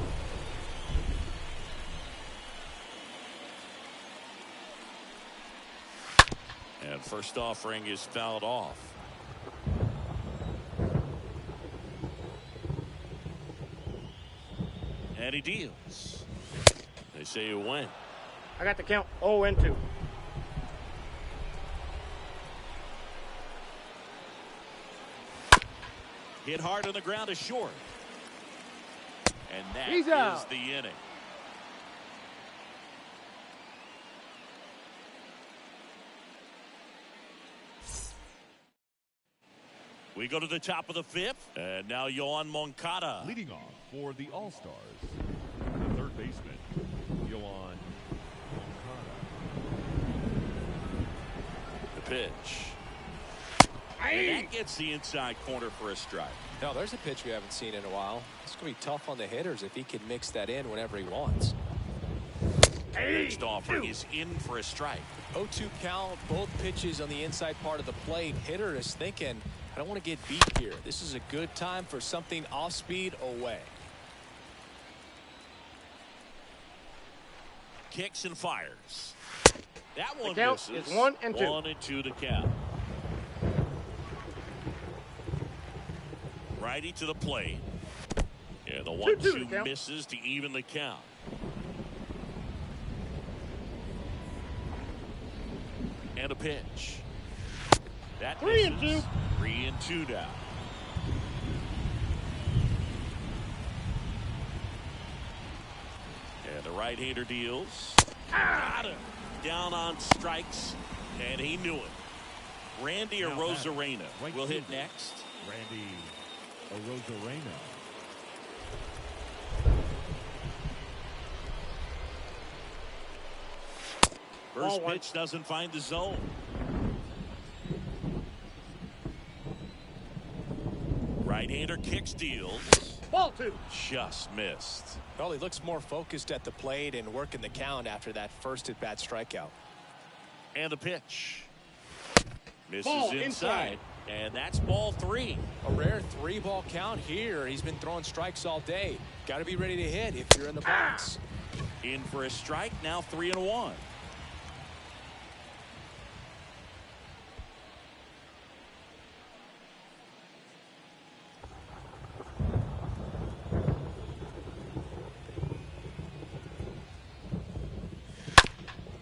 And first offering is fouled off. And he deals. They say you win. I got the count 0-2. Hit hard on the ground is short. And that He's is out. the inning. We go to the top of the 5th. And now Yohan Moncada. Leading off for the All-Stars, the third baseman, Yohan Moncada. The pitch. And that gets the inside corner for a strike. No, there's a pitch we haven't seen in a while. It's going to be tough on the hitters if he can mix that in whenever he wants. Next offering is in for a strike. 0-2 count, both pitches on the inside part of the plate. Hitter is thinking, I don't want to get beat here. This is a good time for something off speed away. Kicks and fires. That one The count misses. is 1-2. 1-2 to count. Righty to the plate. Yeah, the 1-2 misses to even the count. And a pitch. That 3-2. 3-2 now. And the right-hander deals. Got him. Down on strikes, and he knew it. Randy Now Arozarena right will hit fielder, next. Randy Arozarena. First Ball pitch doesn't find the zone. Right-hander kicks, deals. Ball 2. Just missed. Well, he looks more focused at the plate and working the count after that first at-bat strikeout. And the pitch. Misses Ball inside. And that's ball 3. A rare 3-ball count here. He's been throwing strikes all day. Got to be ready to hit if you're in the box. In for a strike, now 3-1.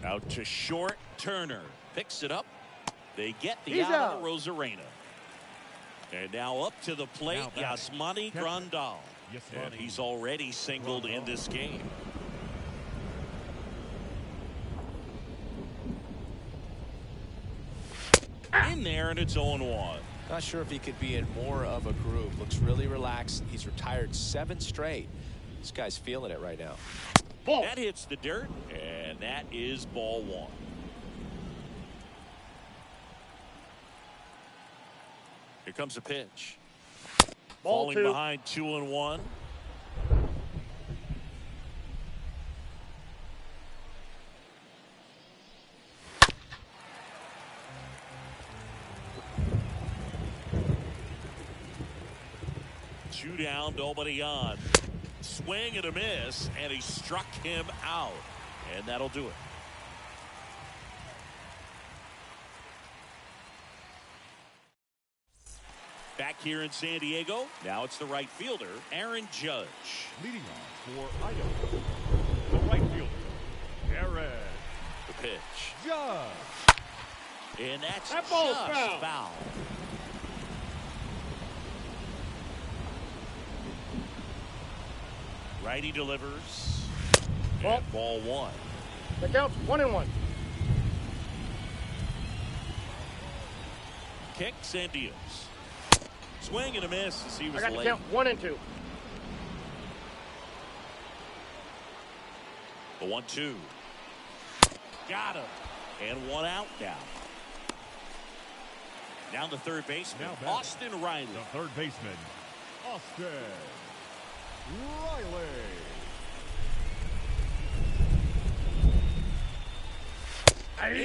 Out to short, Turner picks it up. They get the He's out out. of Arozarena. And now up to the plate, Now batting. Yasmani Grandal. Yasmani And he's already singled in this game. In there, and it's 0-1. Not sure if he could be in more of a groove. Looks really relaxed. He's retired 7 straight. This guy's feeling it right now. Ball. That hits the dirt, and that is ball 1. Here comes a pitch. Ball Falling 2. behind 2-1. Two down, nobody on. Swing and a miss, and he struck him out. And that'll do it. Back here in San Diego, now it's the right fielder, Aaron Judge. Leading off for Idaho, the right fielder, Aaron The pitch. Judge. And that's That ball's just foul. Righty delivers. Ball. And ball 1. The count's 1-1. Kicks and deals. Swing and a miss as he I was got the late. count 1-2. The 1-2. Got him. And 1 out now. Down the third baseman, Now batting. Austin Riley. The third baseman, Austin Riley.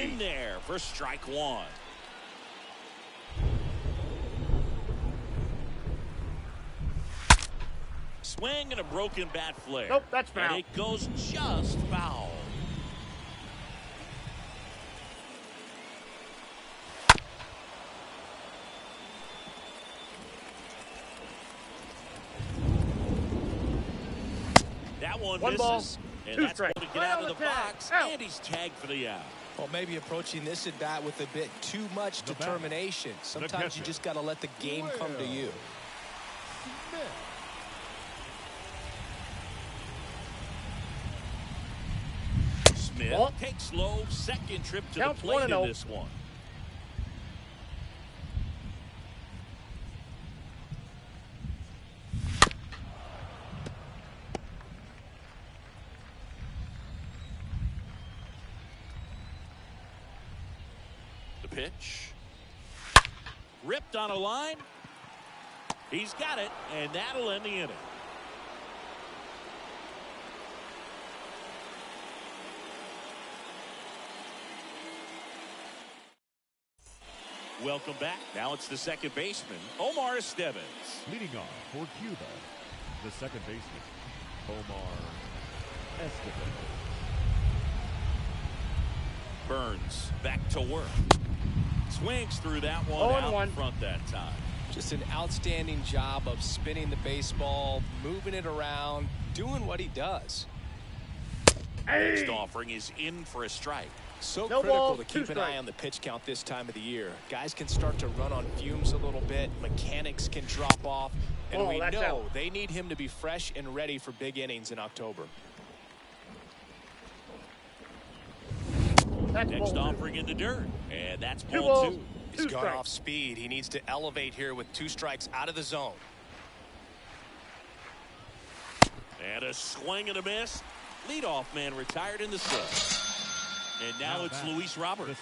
In there for strike 1. Swing and a broken bat flare. Nope, that's foul. And it goes just foul. That one One misses. ball, And 2 that's strikes. going to get Right out on of the the tag. box. Out. And he's tagged for the out. Well, maybe approaching this at bat with a bit too much The determination. Sometimes you catcher. just got to let the game come to you. Smith. Smith Ball. takes low, second trip to Counts the plate 1-0. in this one. The pitch. Ripped on a line. He's got it, and that'll end the inning. Welcome back. Now it's the second baseman, Omar Estevez. Leading off for Cuba, the second baseman, Omar Estevez. Burns back to work. Swings through that one out 0-1. in front that time. Just an outstanding job of spinning the baseball, moving it around, doing what he does. Next offering is in for a strike. So No critical ball, to 2 keep an eye strikes. on the pitch count this time of the year. Guys can start to run on fumes a little bit. Mechanics can drop off. And Oh, we that's know out. they need him to be fresh and ready for big innings in October. That's Next ball 2. offering in the dirt. And that's Two ball balls. 2. He's gone off speed. He needs to elevate here with 2 strikes out of the zone. And a swing and a miss. Leadoff man retired in the 6th. And now it's Luis Robert.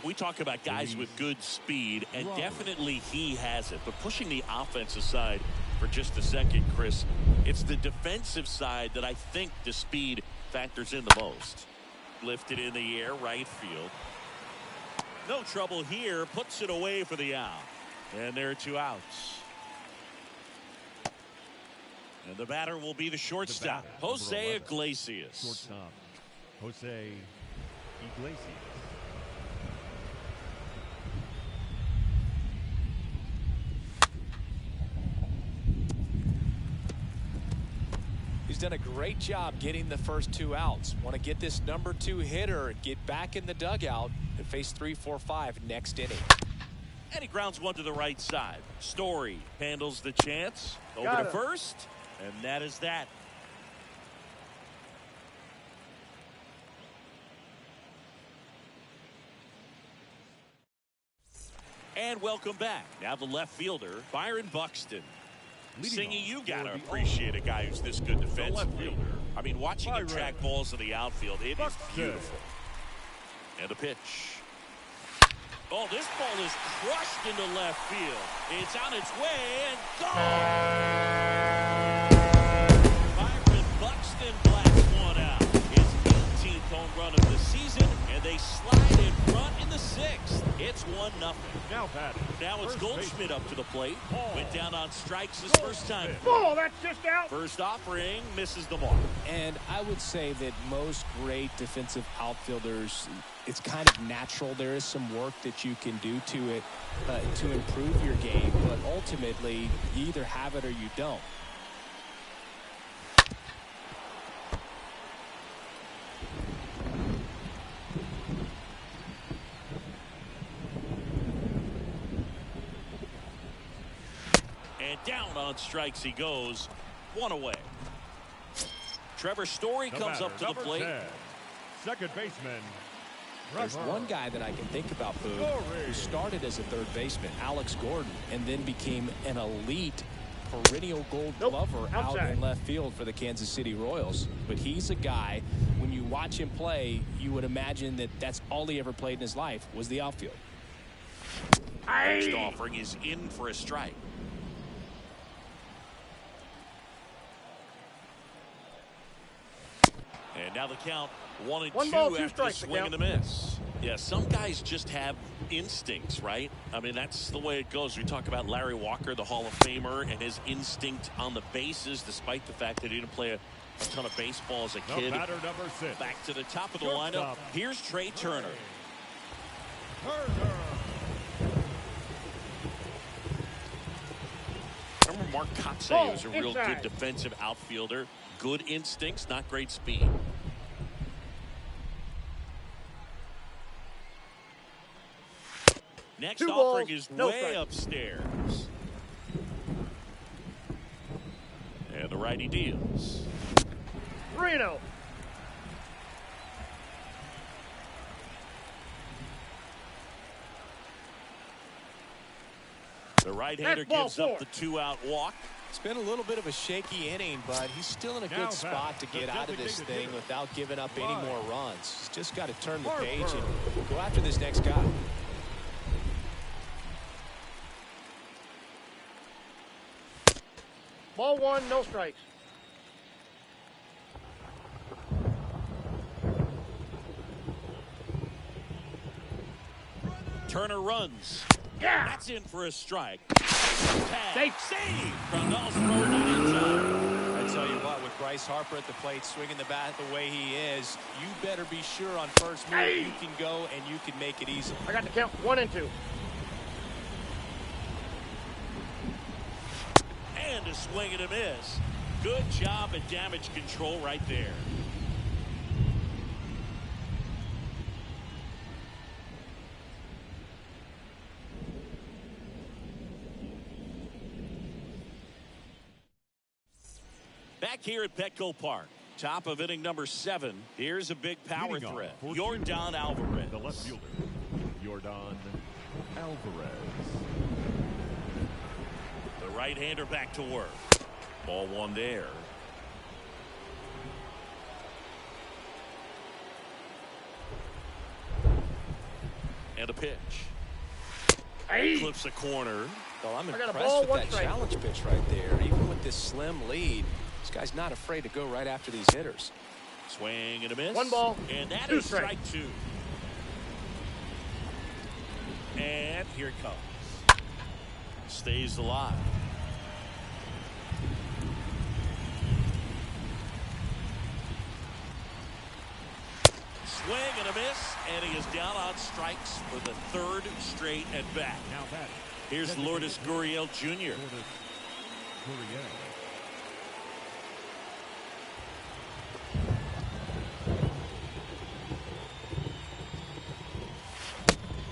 We talk about guys with good speed, and definitely he has it. But pushing the offense aside for just a second, Chris, it's the defensive side that I think the speed factors in the most. Lifted in the air, right field. No trouble here. Puts it away for the out. And there are 2 outs. And the batter will be the shortstop, Jose Iglesias. Shortstop, Jose Iglesias. He's done a great job getting the first 2 outs. Want to get this number 2 hitter, get back in the dugout, and face 3, 4, 5 next inning. And he grounds one to the right side. Story handles the chance. Over to first. And that is that. And welcome back. Now the left fielder, Byron Buxton. Singy, you gotta appreciate a guy who's this good defensively. I mean, watching him track balls in the outfield, it is beautiful. And a pitch. Oh, this ball is crushed into left field. It's on its way and gone. Byron Buxton blacks one out. His 18th home run of the season, and they slide in front in the 6th. It's 1-0. Now it's Goldschmidt up to the plate. Went down on strikes his first time. Oh, that's just out. First offering misses the mark. And I would say that most great defensive outfielders, it's kind of natural. There is some work that you can do to it to improve your game, but ultimately you either have it or you don't. And down on strikes he goes. 1 away. Trevor Story comes up to the plate. 10, second baseman. There's one guy that I can think about, who started as a third baseman, Alex Gordon, and then became an elite perennial gold glover out in left field for the Kansas City Royals. But he's a guy, when you watch him play, you would imagine that that's all he ever played in his life was the outfield. Next offering is in for a strike. And now the count 1-2 after the swing and a miss. Yeah, some guys just have instincts, right? I mean, that's the way it goes. We talk about Larry Walker, the Hall of Famer, and his instinct on the bases, despite the fact that he didn't play a ton of baseball as a kid. Batter number 6. Back to the top of the lineup. Here's Trey Turner. Remember Mark Kotsay was a real good defensive outfielder. Good instincts, not great speed. Next offering is way upstairs. And the righty deals. 3-0. The right-hander gives up the 2-out walk. It's been a little bit of a shaky inning, but he's still in a good spot to get out of this thing without giving up any more runs. He's just got to turn the page and go after this next guy. Ball 1, no strikes. Turner runs. Yeah. That's in for a strike. Save. Grandal's throwing it inside. I tell you what, with Bryce Harper at the plate, swinging the bat the way he is, you better be sure on first move you can go and you can make it easy. I got the count 1-2. And a swing and a miss. Good job at damage control right there. Back here at Petco Park, top of inning number 7. Here's a big power threat. Yordan Alvarez. The left fielder, Yordan Alvarez. The right-hander back to work. Ball one there. And a pitch. Hey. Clips a corner. Well, I'm I got a impressed ball, with one that strike. challenge pitch right there. Even with this slim lead, this guy's not afraid to go right after these hitters. Swing and a miss. One ball, And that two is strike two. And here it comes. Stays alive. Swing and a miss, and he is down on strikes for the third straight at bat. Now batting. Here's Lourdes Gurriel Jr. Lourdes Gurriel.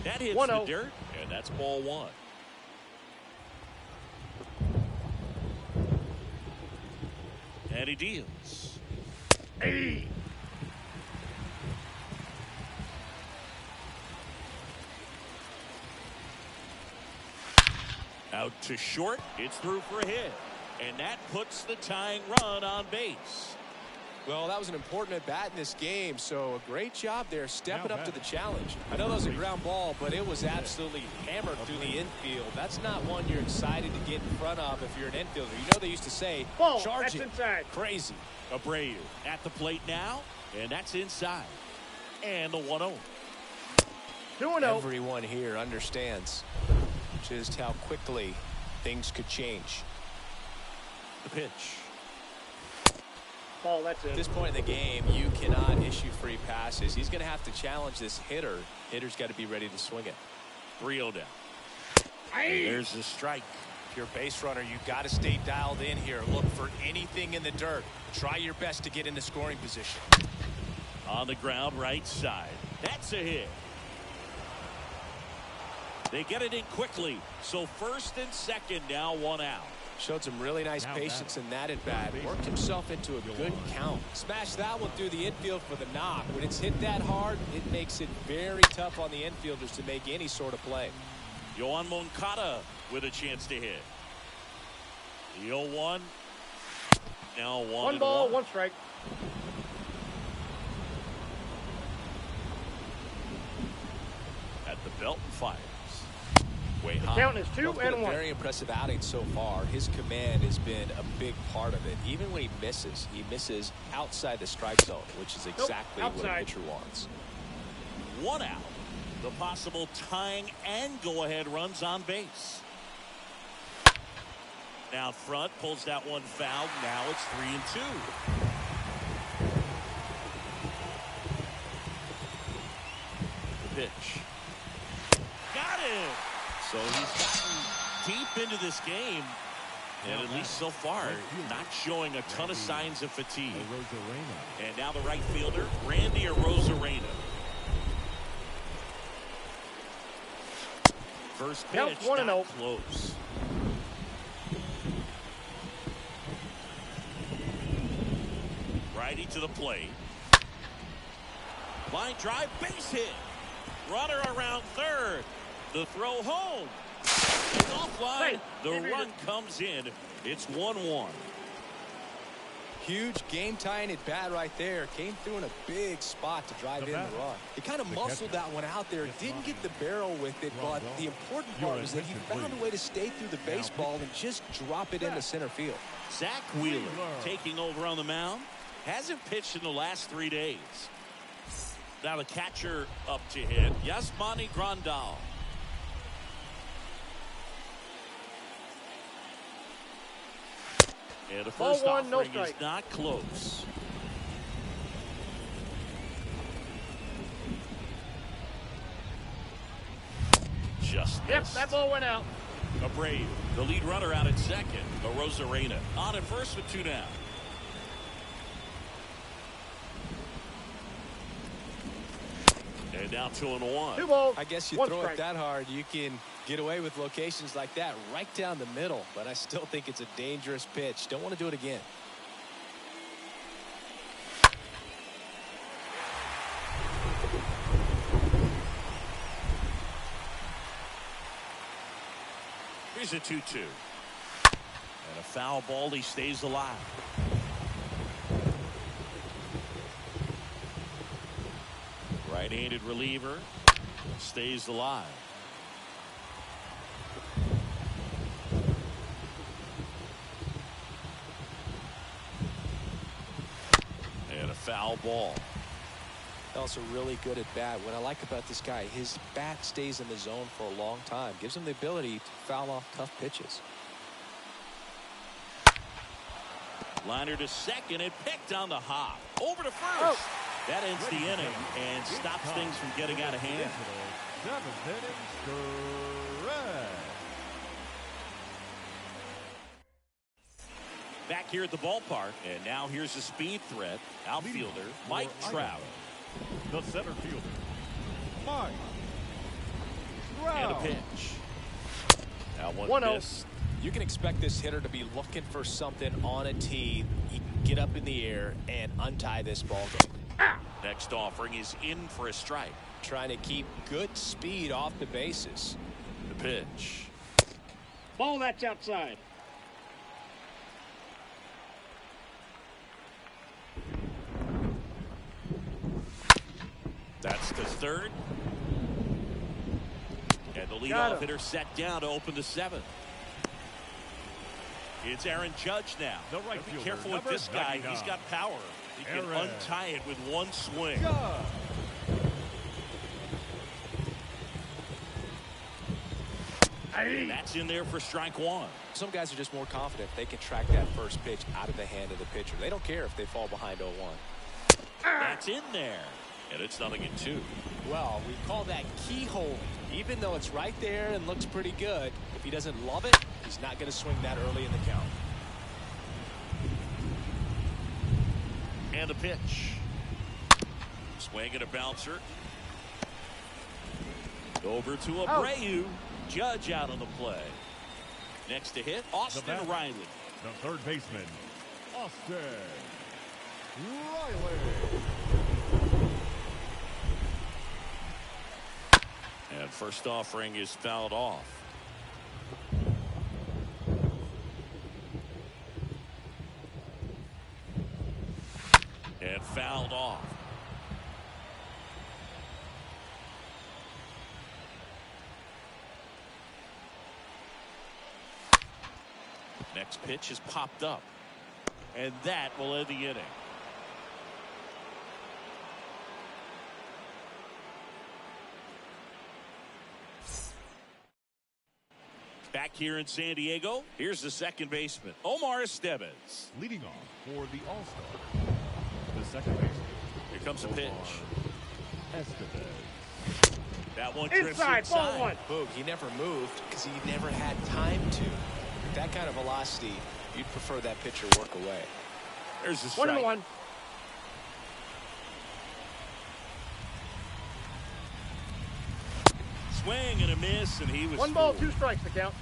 That hits 1-0. the dirt, and that's ball one. And he deals. Hey. Out to short. It's through for a hit. And that puts the tying run on base. Well, that was an important at-bat in this game, so a great job there stepping up to the challenge. I know that was a ground ball, but it was absolutely hammered through the infield. That's not one you're excited to get in front of if you're an infielder. You know they used to say, Ball, charging. that's inside. Crazy. Abreu at the plate now, and that's inside. And the 1-0. 2-0. Everyone here understands just how quickly things could change. The pitch. Ball, that's At it. this point in the game, you cannot issue free passes. He's going to have to challenge this hitter. Hitter's got to be ready to swing it. 3-0 down. Hey. There's the strike. If you're a base runner, you got to stay dialed in here. Look for anything in the dirt. Try your best to get into scoring position. On the ground, right side. That's a hit. They get it in quickly. So first and second, now one out. Showed some really nice Now patience in that at bat. Worked himself into a good count. Smashed that one through the infield for the knock. When it's hit that hard, it makes it very tough on the infielders to make any sort of play. Yoan Moncada with a chance to hit. The 0-1. Now 1-1. One ball, one strike. At the belt and fires. Way The high. count is Well, 2 it's been and a 1. very impressive outing so far. His command has been a big part of it. Even when he misses outside the strike zone, which is exactly what a outside. pitcher wants. One out. The possible tying and go-ahead runs on base. Now front, pulls that one foul. Now it's 3-2. The pitch. Got him. So he's gotten deep into this game. And at least so far, not showing a ton of signs of fatigue. Rosarena. And now the right fielder, Randy Rosarena. First pitch, Counts 1-0. not close. Righty to the plate. Line drive, base hit. Runner around third. The throw home. It's offline. Hey, The give me run comes in. It's 1-1. Huge game-tying at bat right there. Came through in a big spot to drive in the run. He kind of muscled that one out there. Didn't get the barrel with it, but the important part was that he found a way to stay through the baseball and just drop it into center field. Zach Wheeler taking over on the mound. Hasn't pitched in the last 3 days. Now the catcher up to hit, Yasmani Grandal. And the first Ball one, no offering is strike. not close. Just Yep, missed. that ball went out. Abreu, the lead runner out at second. Rosarena on at first with 2 down. And now 2-1. 2 balls. I guess you one throw strike. it that hard, you can get away with locations like that right down the middle. But I still think it's a dangerous pitch. Don't want to do it again. Here's a 2-2. And a foul ball. He stays alive. Right-handed reliever stays alive. And a foul ball. Also really good at bat. What I like about this guy, his bat stays in the zone for a long time. Gives him the ability to foul off tough pitches. Liner to second and picked on the hop. Over to first. That ends the inning and stops things from getting out of hand. Seventh inning, correct. Back here at the ballpark, and now here's a speed threat. Outfielder Mike Trout. The center fielder, Mike Trout. And a pitch. That one 1-0. missed. You can expect this hitter to be looking for something on a tee. He can get up in the air and untie this ball game. Next offering is in for a strike. Trying to keep good speed off the bases. The pitch. Ball that's outside. That's to third. And the Got leadoff him. hitter set down to open the seventh. It's Aaron Judge now. The right Be fielder, careful with number this guy. 99. He's got power. He can Aaron untie it with one swing. Judge. And that's in there for strike one. Some guys are just more confident they can track that first pitch out of the hand of the pitcher. They don't care if they fall behind 0-1. That's in there. And it's 0-2. Well, we call that keyhole. Even though it's right there and looks pretty good, if he doesn't love it, he's not going to swing that early in the count. And the pitch. Swing and a bouncer. Over to Abreu. Judge out on the play. Next to hit, Austin batter. Riley. The third baseman, Austin Riley. And first offering is fouled off. And fouled off. Next pitch is popped up. And that will end the inning. Back here in San Diego, here's the second baseman, Omar Estevez. Leading off for the All-Star, the second baseman. Here comes a pitch. Estevez. That one drifts Inside, ball one. Boog, he never moved because he never had time to. With that kind of velocity, you'd prefer that pitcher work away. There's the strike. 1-1. Swing and a miss, and he was 1 ball, fooled. 2 strikes to count.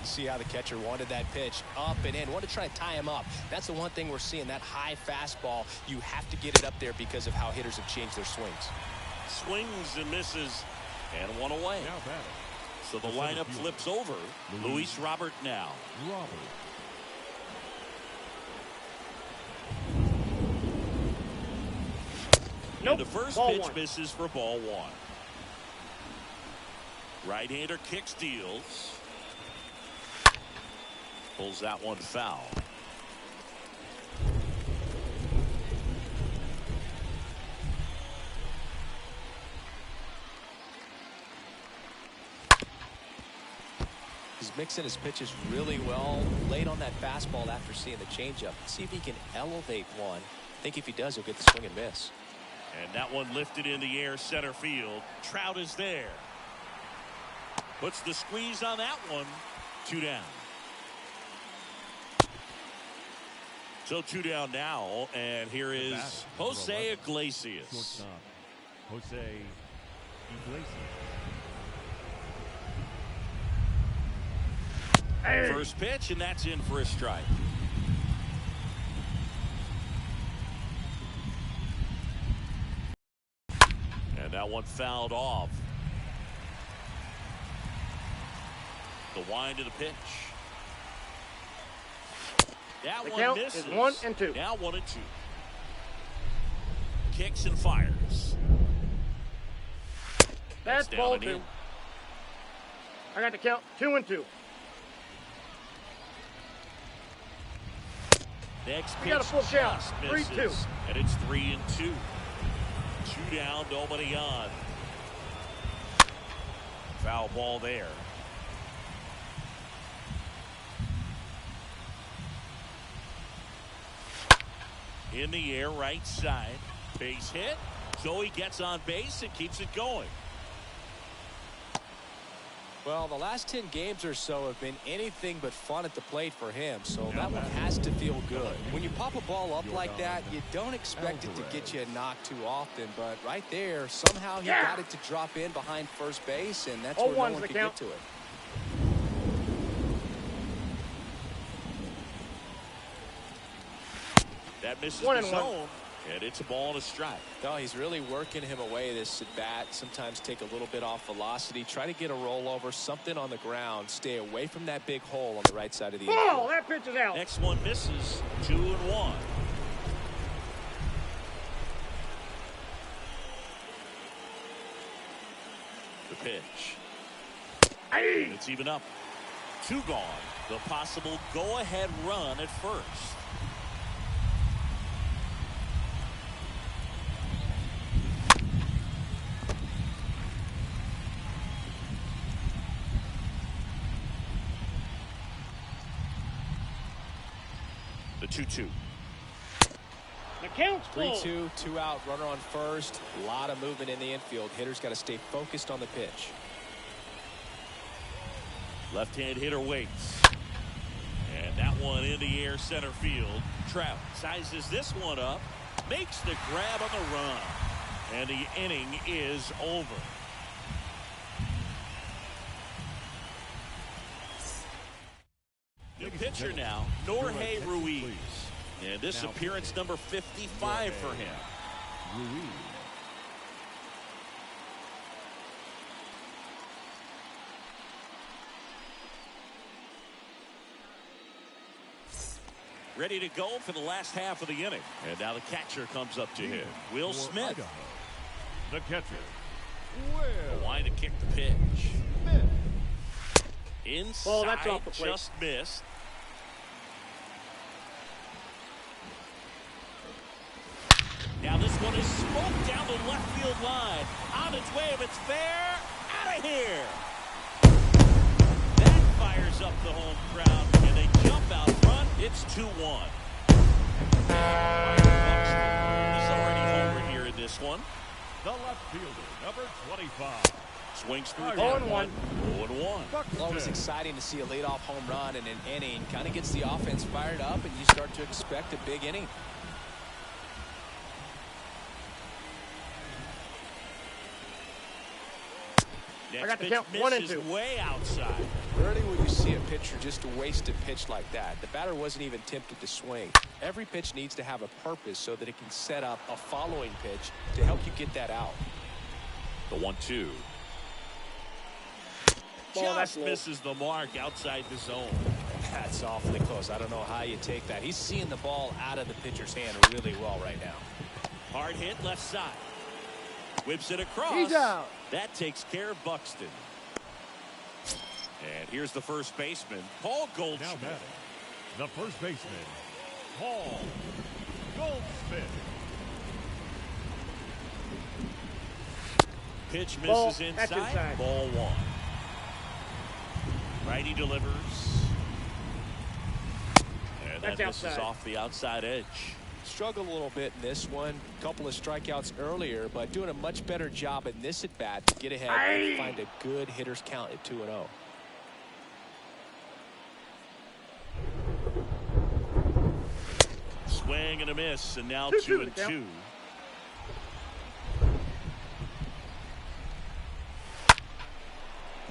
See how the catcher wanted that pitch up and in. Wanted to try to tie him up. That's the one thing we're seeing, that high fastball. You have to get it up there because of how hitters have changed their swings. Swings and misses, and one away. Now batting. So the lineup flips over. Luis Robert now. Robert. And the first ball pitch one. misses for ball one. Right-hander kicks, deals. Pulls that one foul. He's mixing his pitches really well. Late on that fastball after seeing the changeup. See if he can elevate one. I think if he does, he'll get the swing and miss. And that one lifted in the air, center field. Trout is there. Puts the squeeze on that one. 2 down. So 2 down now, and here is Jose Iglesias. Shortstop, Jose Iglesias. First pitch, and that's in for a strike. And that one fouled off. The wind of the pitch. That The one count misses. is 1-2. Now 1-2. Kicks and fires. That's down ball and 2. in. I got the count 2-2. Next We pitch got a full count. just 3-2. misses. And it's 3-2. 2 down, nobody on. Foul ball there. In the air, right side. Base hit. So he gets on base and keeps it going. Well, the last 10 games or so have been anything but fun at the plate for him, so that one has to feel good. When you pop a ball up like that, you don't expect it to get you a knock too often, but right there, somehow he got it to drop in behind first base, and that's where no one could get to it. That misses the zone, and it's a ball and a strike. No, he's really working him away this at bat. Sometimes take a little bit off velocity, try to get a rollover, something on the ground, stay away from that big hole on the right side of the infield. Ball, that pitch is out. Next one misses. 2-1. The pitch. It's even up. 2 gone. The possible go-ahead run at first. The 2-2. The count's full. 3-2, 2 out, runner on first. A lot of movement in the infield. Hitter's got to stay focused on the pitch. Left-hand hitter waits. And that one in the air, center field. Trout sizes this one up. Makes the grab on the run. And the inning is over. The pitcher now, Jorge Ruiz. And this appearance number 55 for him. Ruiz. Ready to go for the last half of the inning. And now the catcher comes up to him. Will Smith. Idaho. The catcher. The line to kick the pitch. Inside, Ball, that's off the plate. just missed. Now this one is smoked down the left field line. On its way, if it's fair, out of here. That fires up the home crowd, and they jump out front. It's 2-1. He's already homer here in this one. The left fielder, number 25. Swings through the 0-1. 0-1. Always exciting to see a leadoff home run in an inning. Kind of gets the offense fired up, and you start to expect a big inning. Next I got the pitch count, misses 1-2. way outside. Rarely will you see a pitcher just waste a pitch like that. The batter wasn't even tempted to swing. Every pitch needs to have a purpose so that it can set up a following pitch to help you get that out. The 1-2. Ball, that's Just low. misses the mark outside the zone. That's awfully close. I don't know how you take that. He's seeing the ball out of the pitcher's hand really well right now. Hard hit left side. Whips it across. He's out. That takes care of Buxton. And here's the first baseman, Paul Now Goldschmidt. batting, the first baseman, Paul Goldschmidt. Pitch Ball, misses that's inside. inside. Ball 1. Righty delivers. And that That's misses outside. off the outside edge. Struggled a little bit in this one. A couple of strikeouts earlier, but doing a much better job in this at bat to get ahead and find a good hitter's count at 2-0. Swing and a miss, and now 2-2 2-2.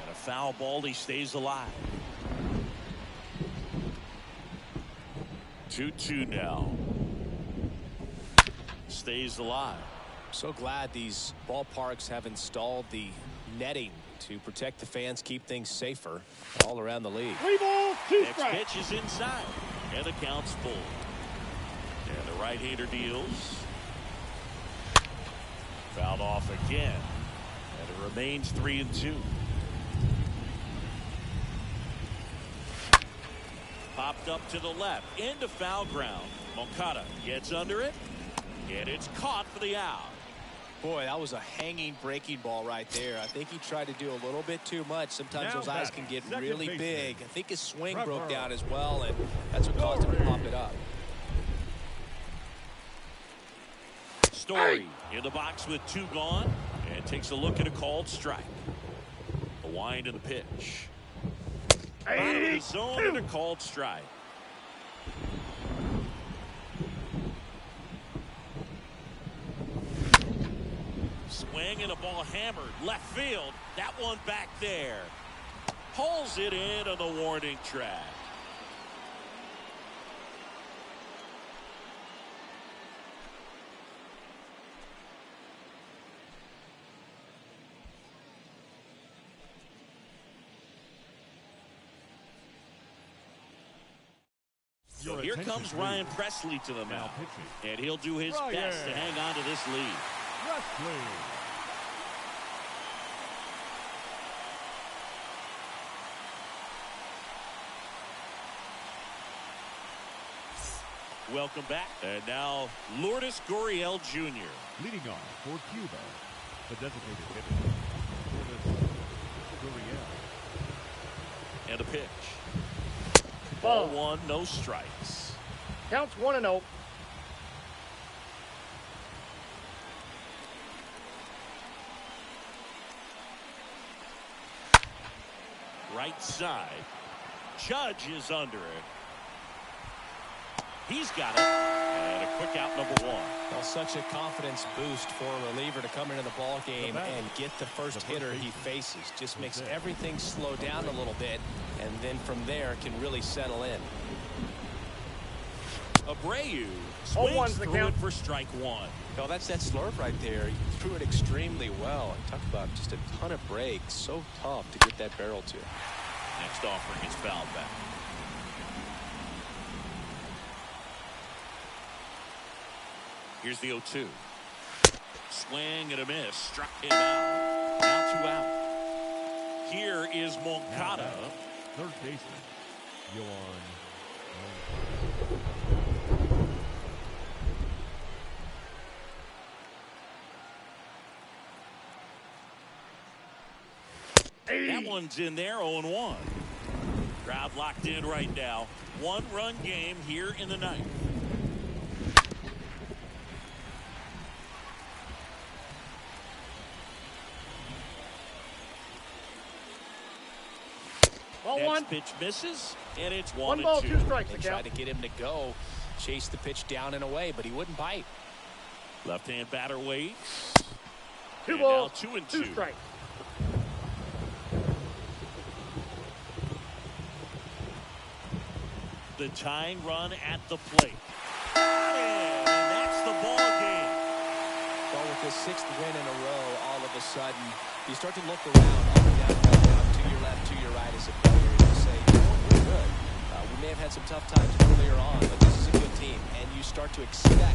And a foul ball, he stays alive. 2-2 now. Stays alive. So glad these ballparks have installed the netting to protect the fans, keep things safer all around the league. 3 balls, 2 Next strikes. pitch is inside, and the count's full. And the right-hander deals. Fouled off again, and it remains 3-2. Popped up to the left, into foul ground. Moncada gets under it, and it's caught for the out. Boy, that was a hanging breaking ball right there. I think he tried to do a little bit too much. Sometimes Now those eyes batting, can get second really baseman, big. I think his swing Trevor. broke down as well, and that's what caused him to pop it up. Story in the box with 2 gone, and takes a look at a called strike. A wind in the pitch. Bottom of the zone and a called strike. Swing and a ball hammered left field. That one back there. Pulls it in on the warning track. So here comes Ryan Presley to the mound, and he'll do his best to hang on to this lead. Welcome back. And now Lourdes Gurriel Jr. Leading off for Cuba, the designated hitter, Lourdes Gurriel. And a pitch. Ball. Ball 1, no strikes. Counts 1-0. Right side. Judge is under it. He's got it. And a quick out, number 1. Well, such a confidence boost for a reliever to come into the ball game and get the first hitter he faces. Just makes everything slow down a little bit, and then from there can really settle in. Abreu All swings ones the through count. it for strike 1. Well, that's that slurve right there. He threw it extremely well. Talk about just a ton of breaks. So tough to get that barrel to. Next offering is fouled back. Here's the 0-2. Swing and a miss. Struck him out. Now 2 out. Here is Moncada. Third baseman, Yohan. That one's in there, 0-1. Crowd locked in right now. 1-run game here in the 9th. Ball Next 1. pitch misses, and it's 1 1-2. ball, 2 strikes. They The tried count. to get him to go, chase the pitch down and away, but he wouldn't bite. Left-hand batter waits. 2 And balls, now 2 and 2 2. strikes. The tying run at the plate. Got it, and that's the ball game. Well, with his 6th win in a row, all of a sudden, you start to look around, up and down, to your left, to your right as a player, and you say, you know what, we're good. We may have had some tough times earlier on, but this is a good team, and you start to expect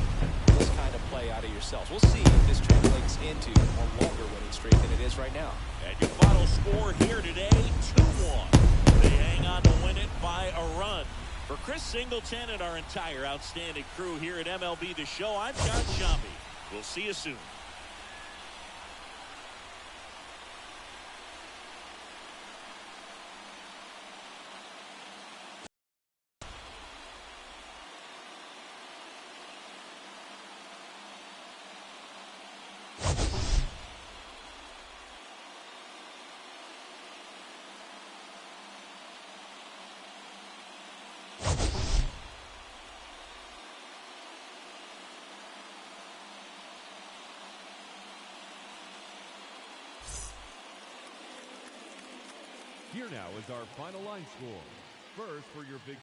this kind of play out of yourselves. We'll see if this translates into a longer winning streak than it is right now. And your final score here today, 2-1. They hang on to win it by a run. For Chris Singleton and our entire outstanding crew here at MLB The Show, I'm John Shambi. We'll see you soon. Here now is our final line score. First, for your big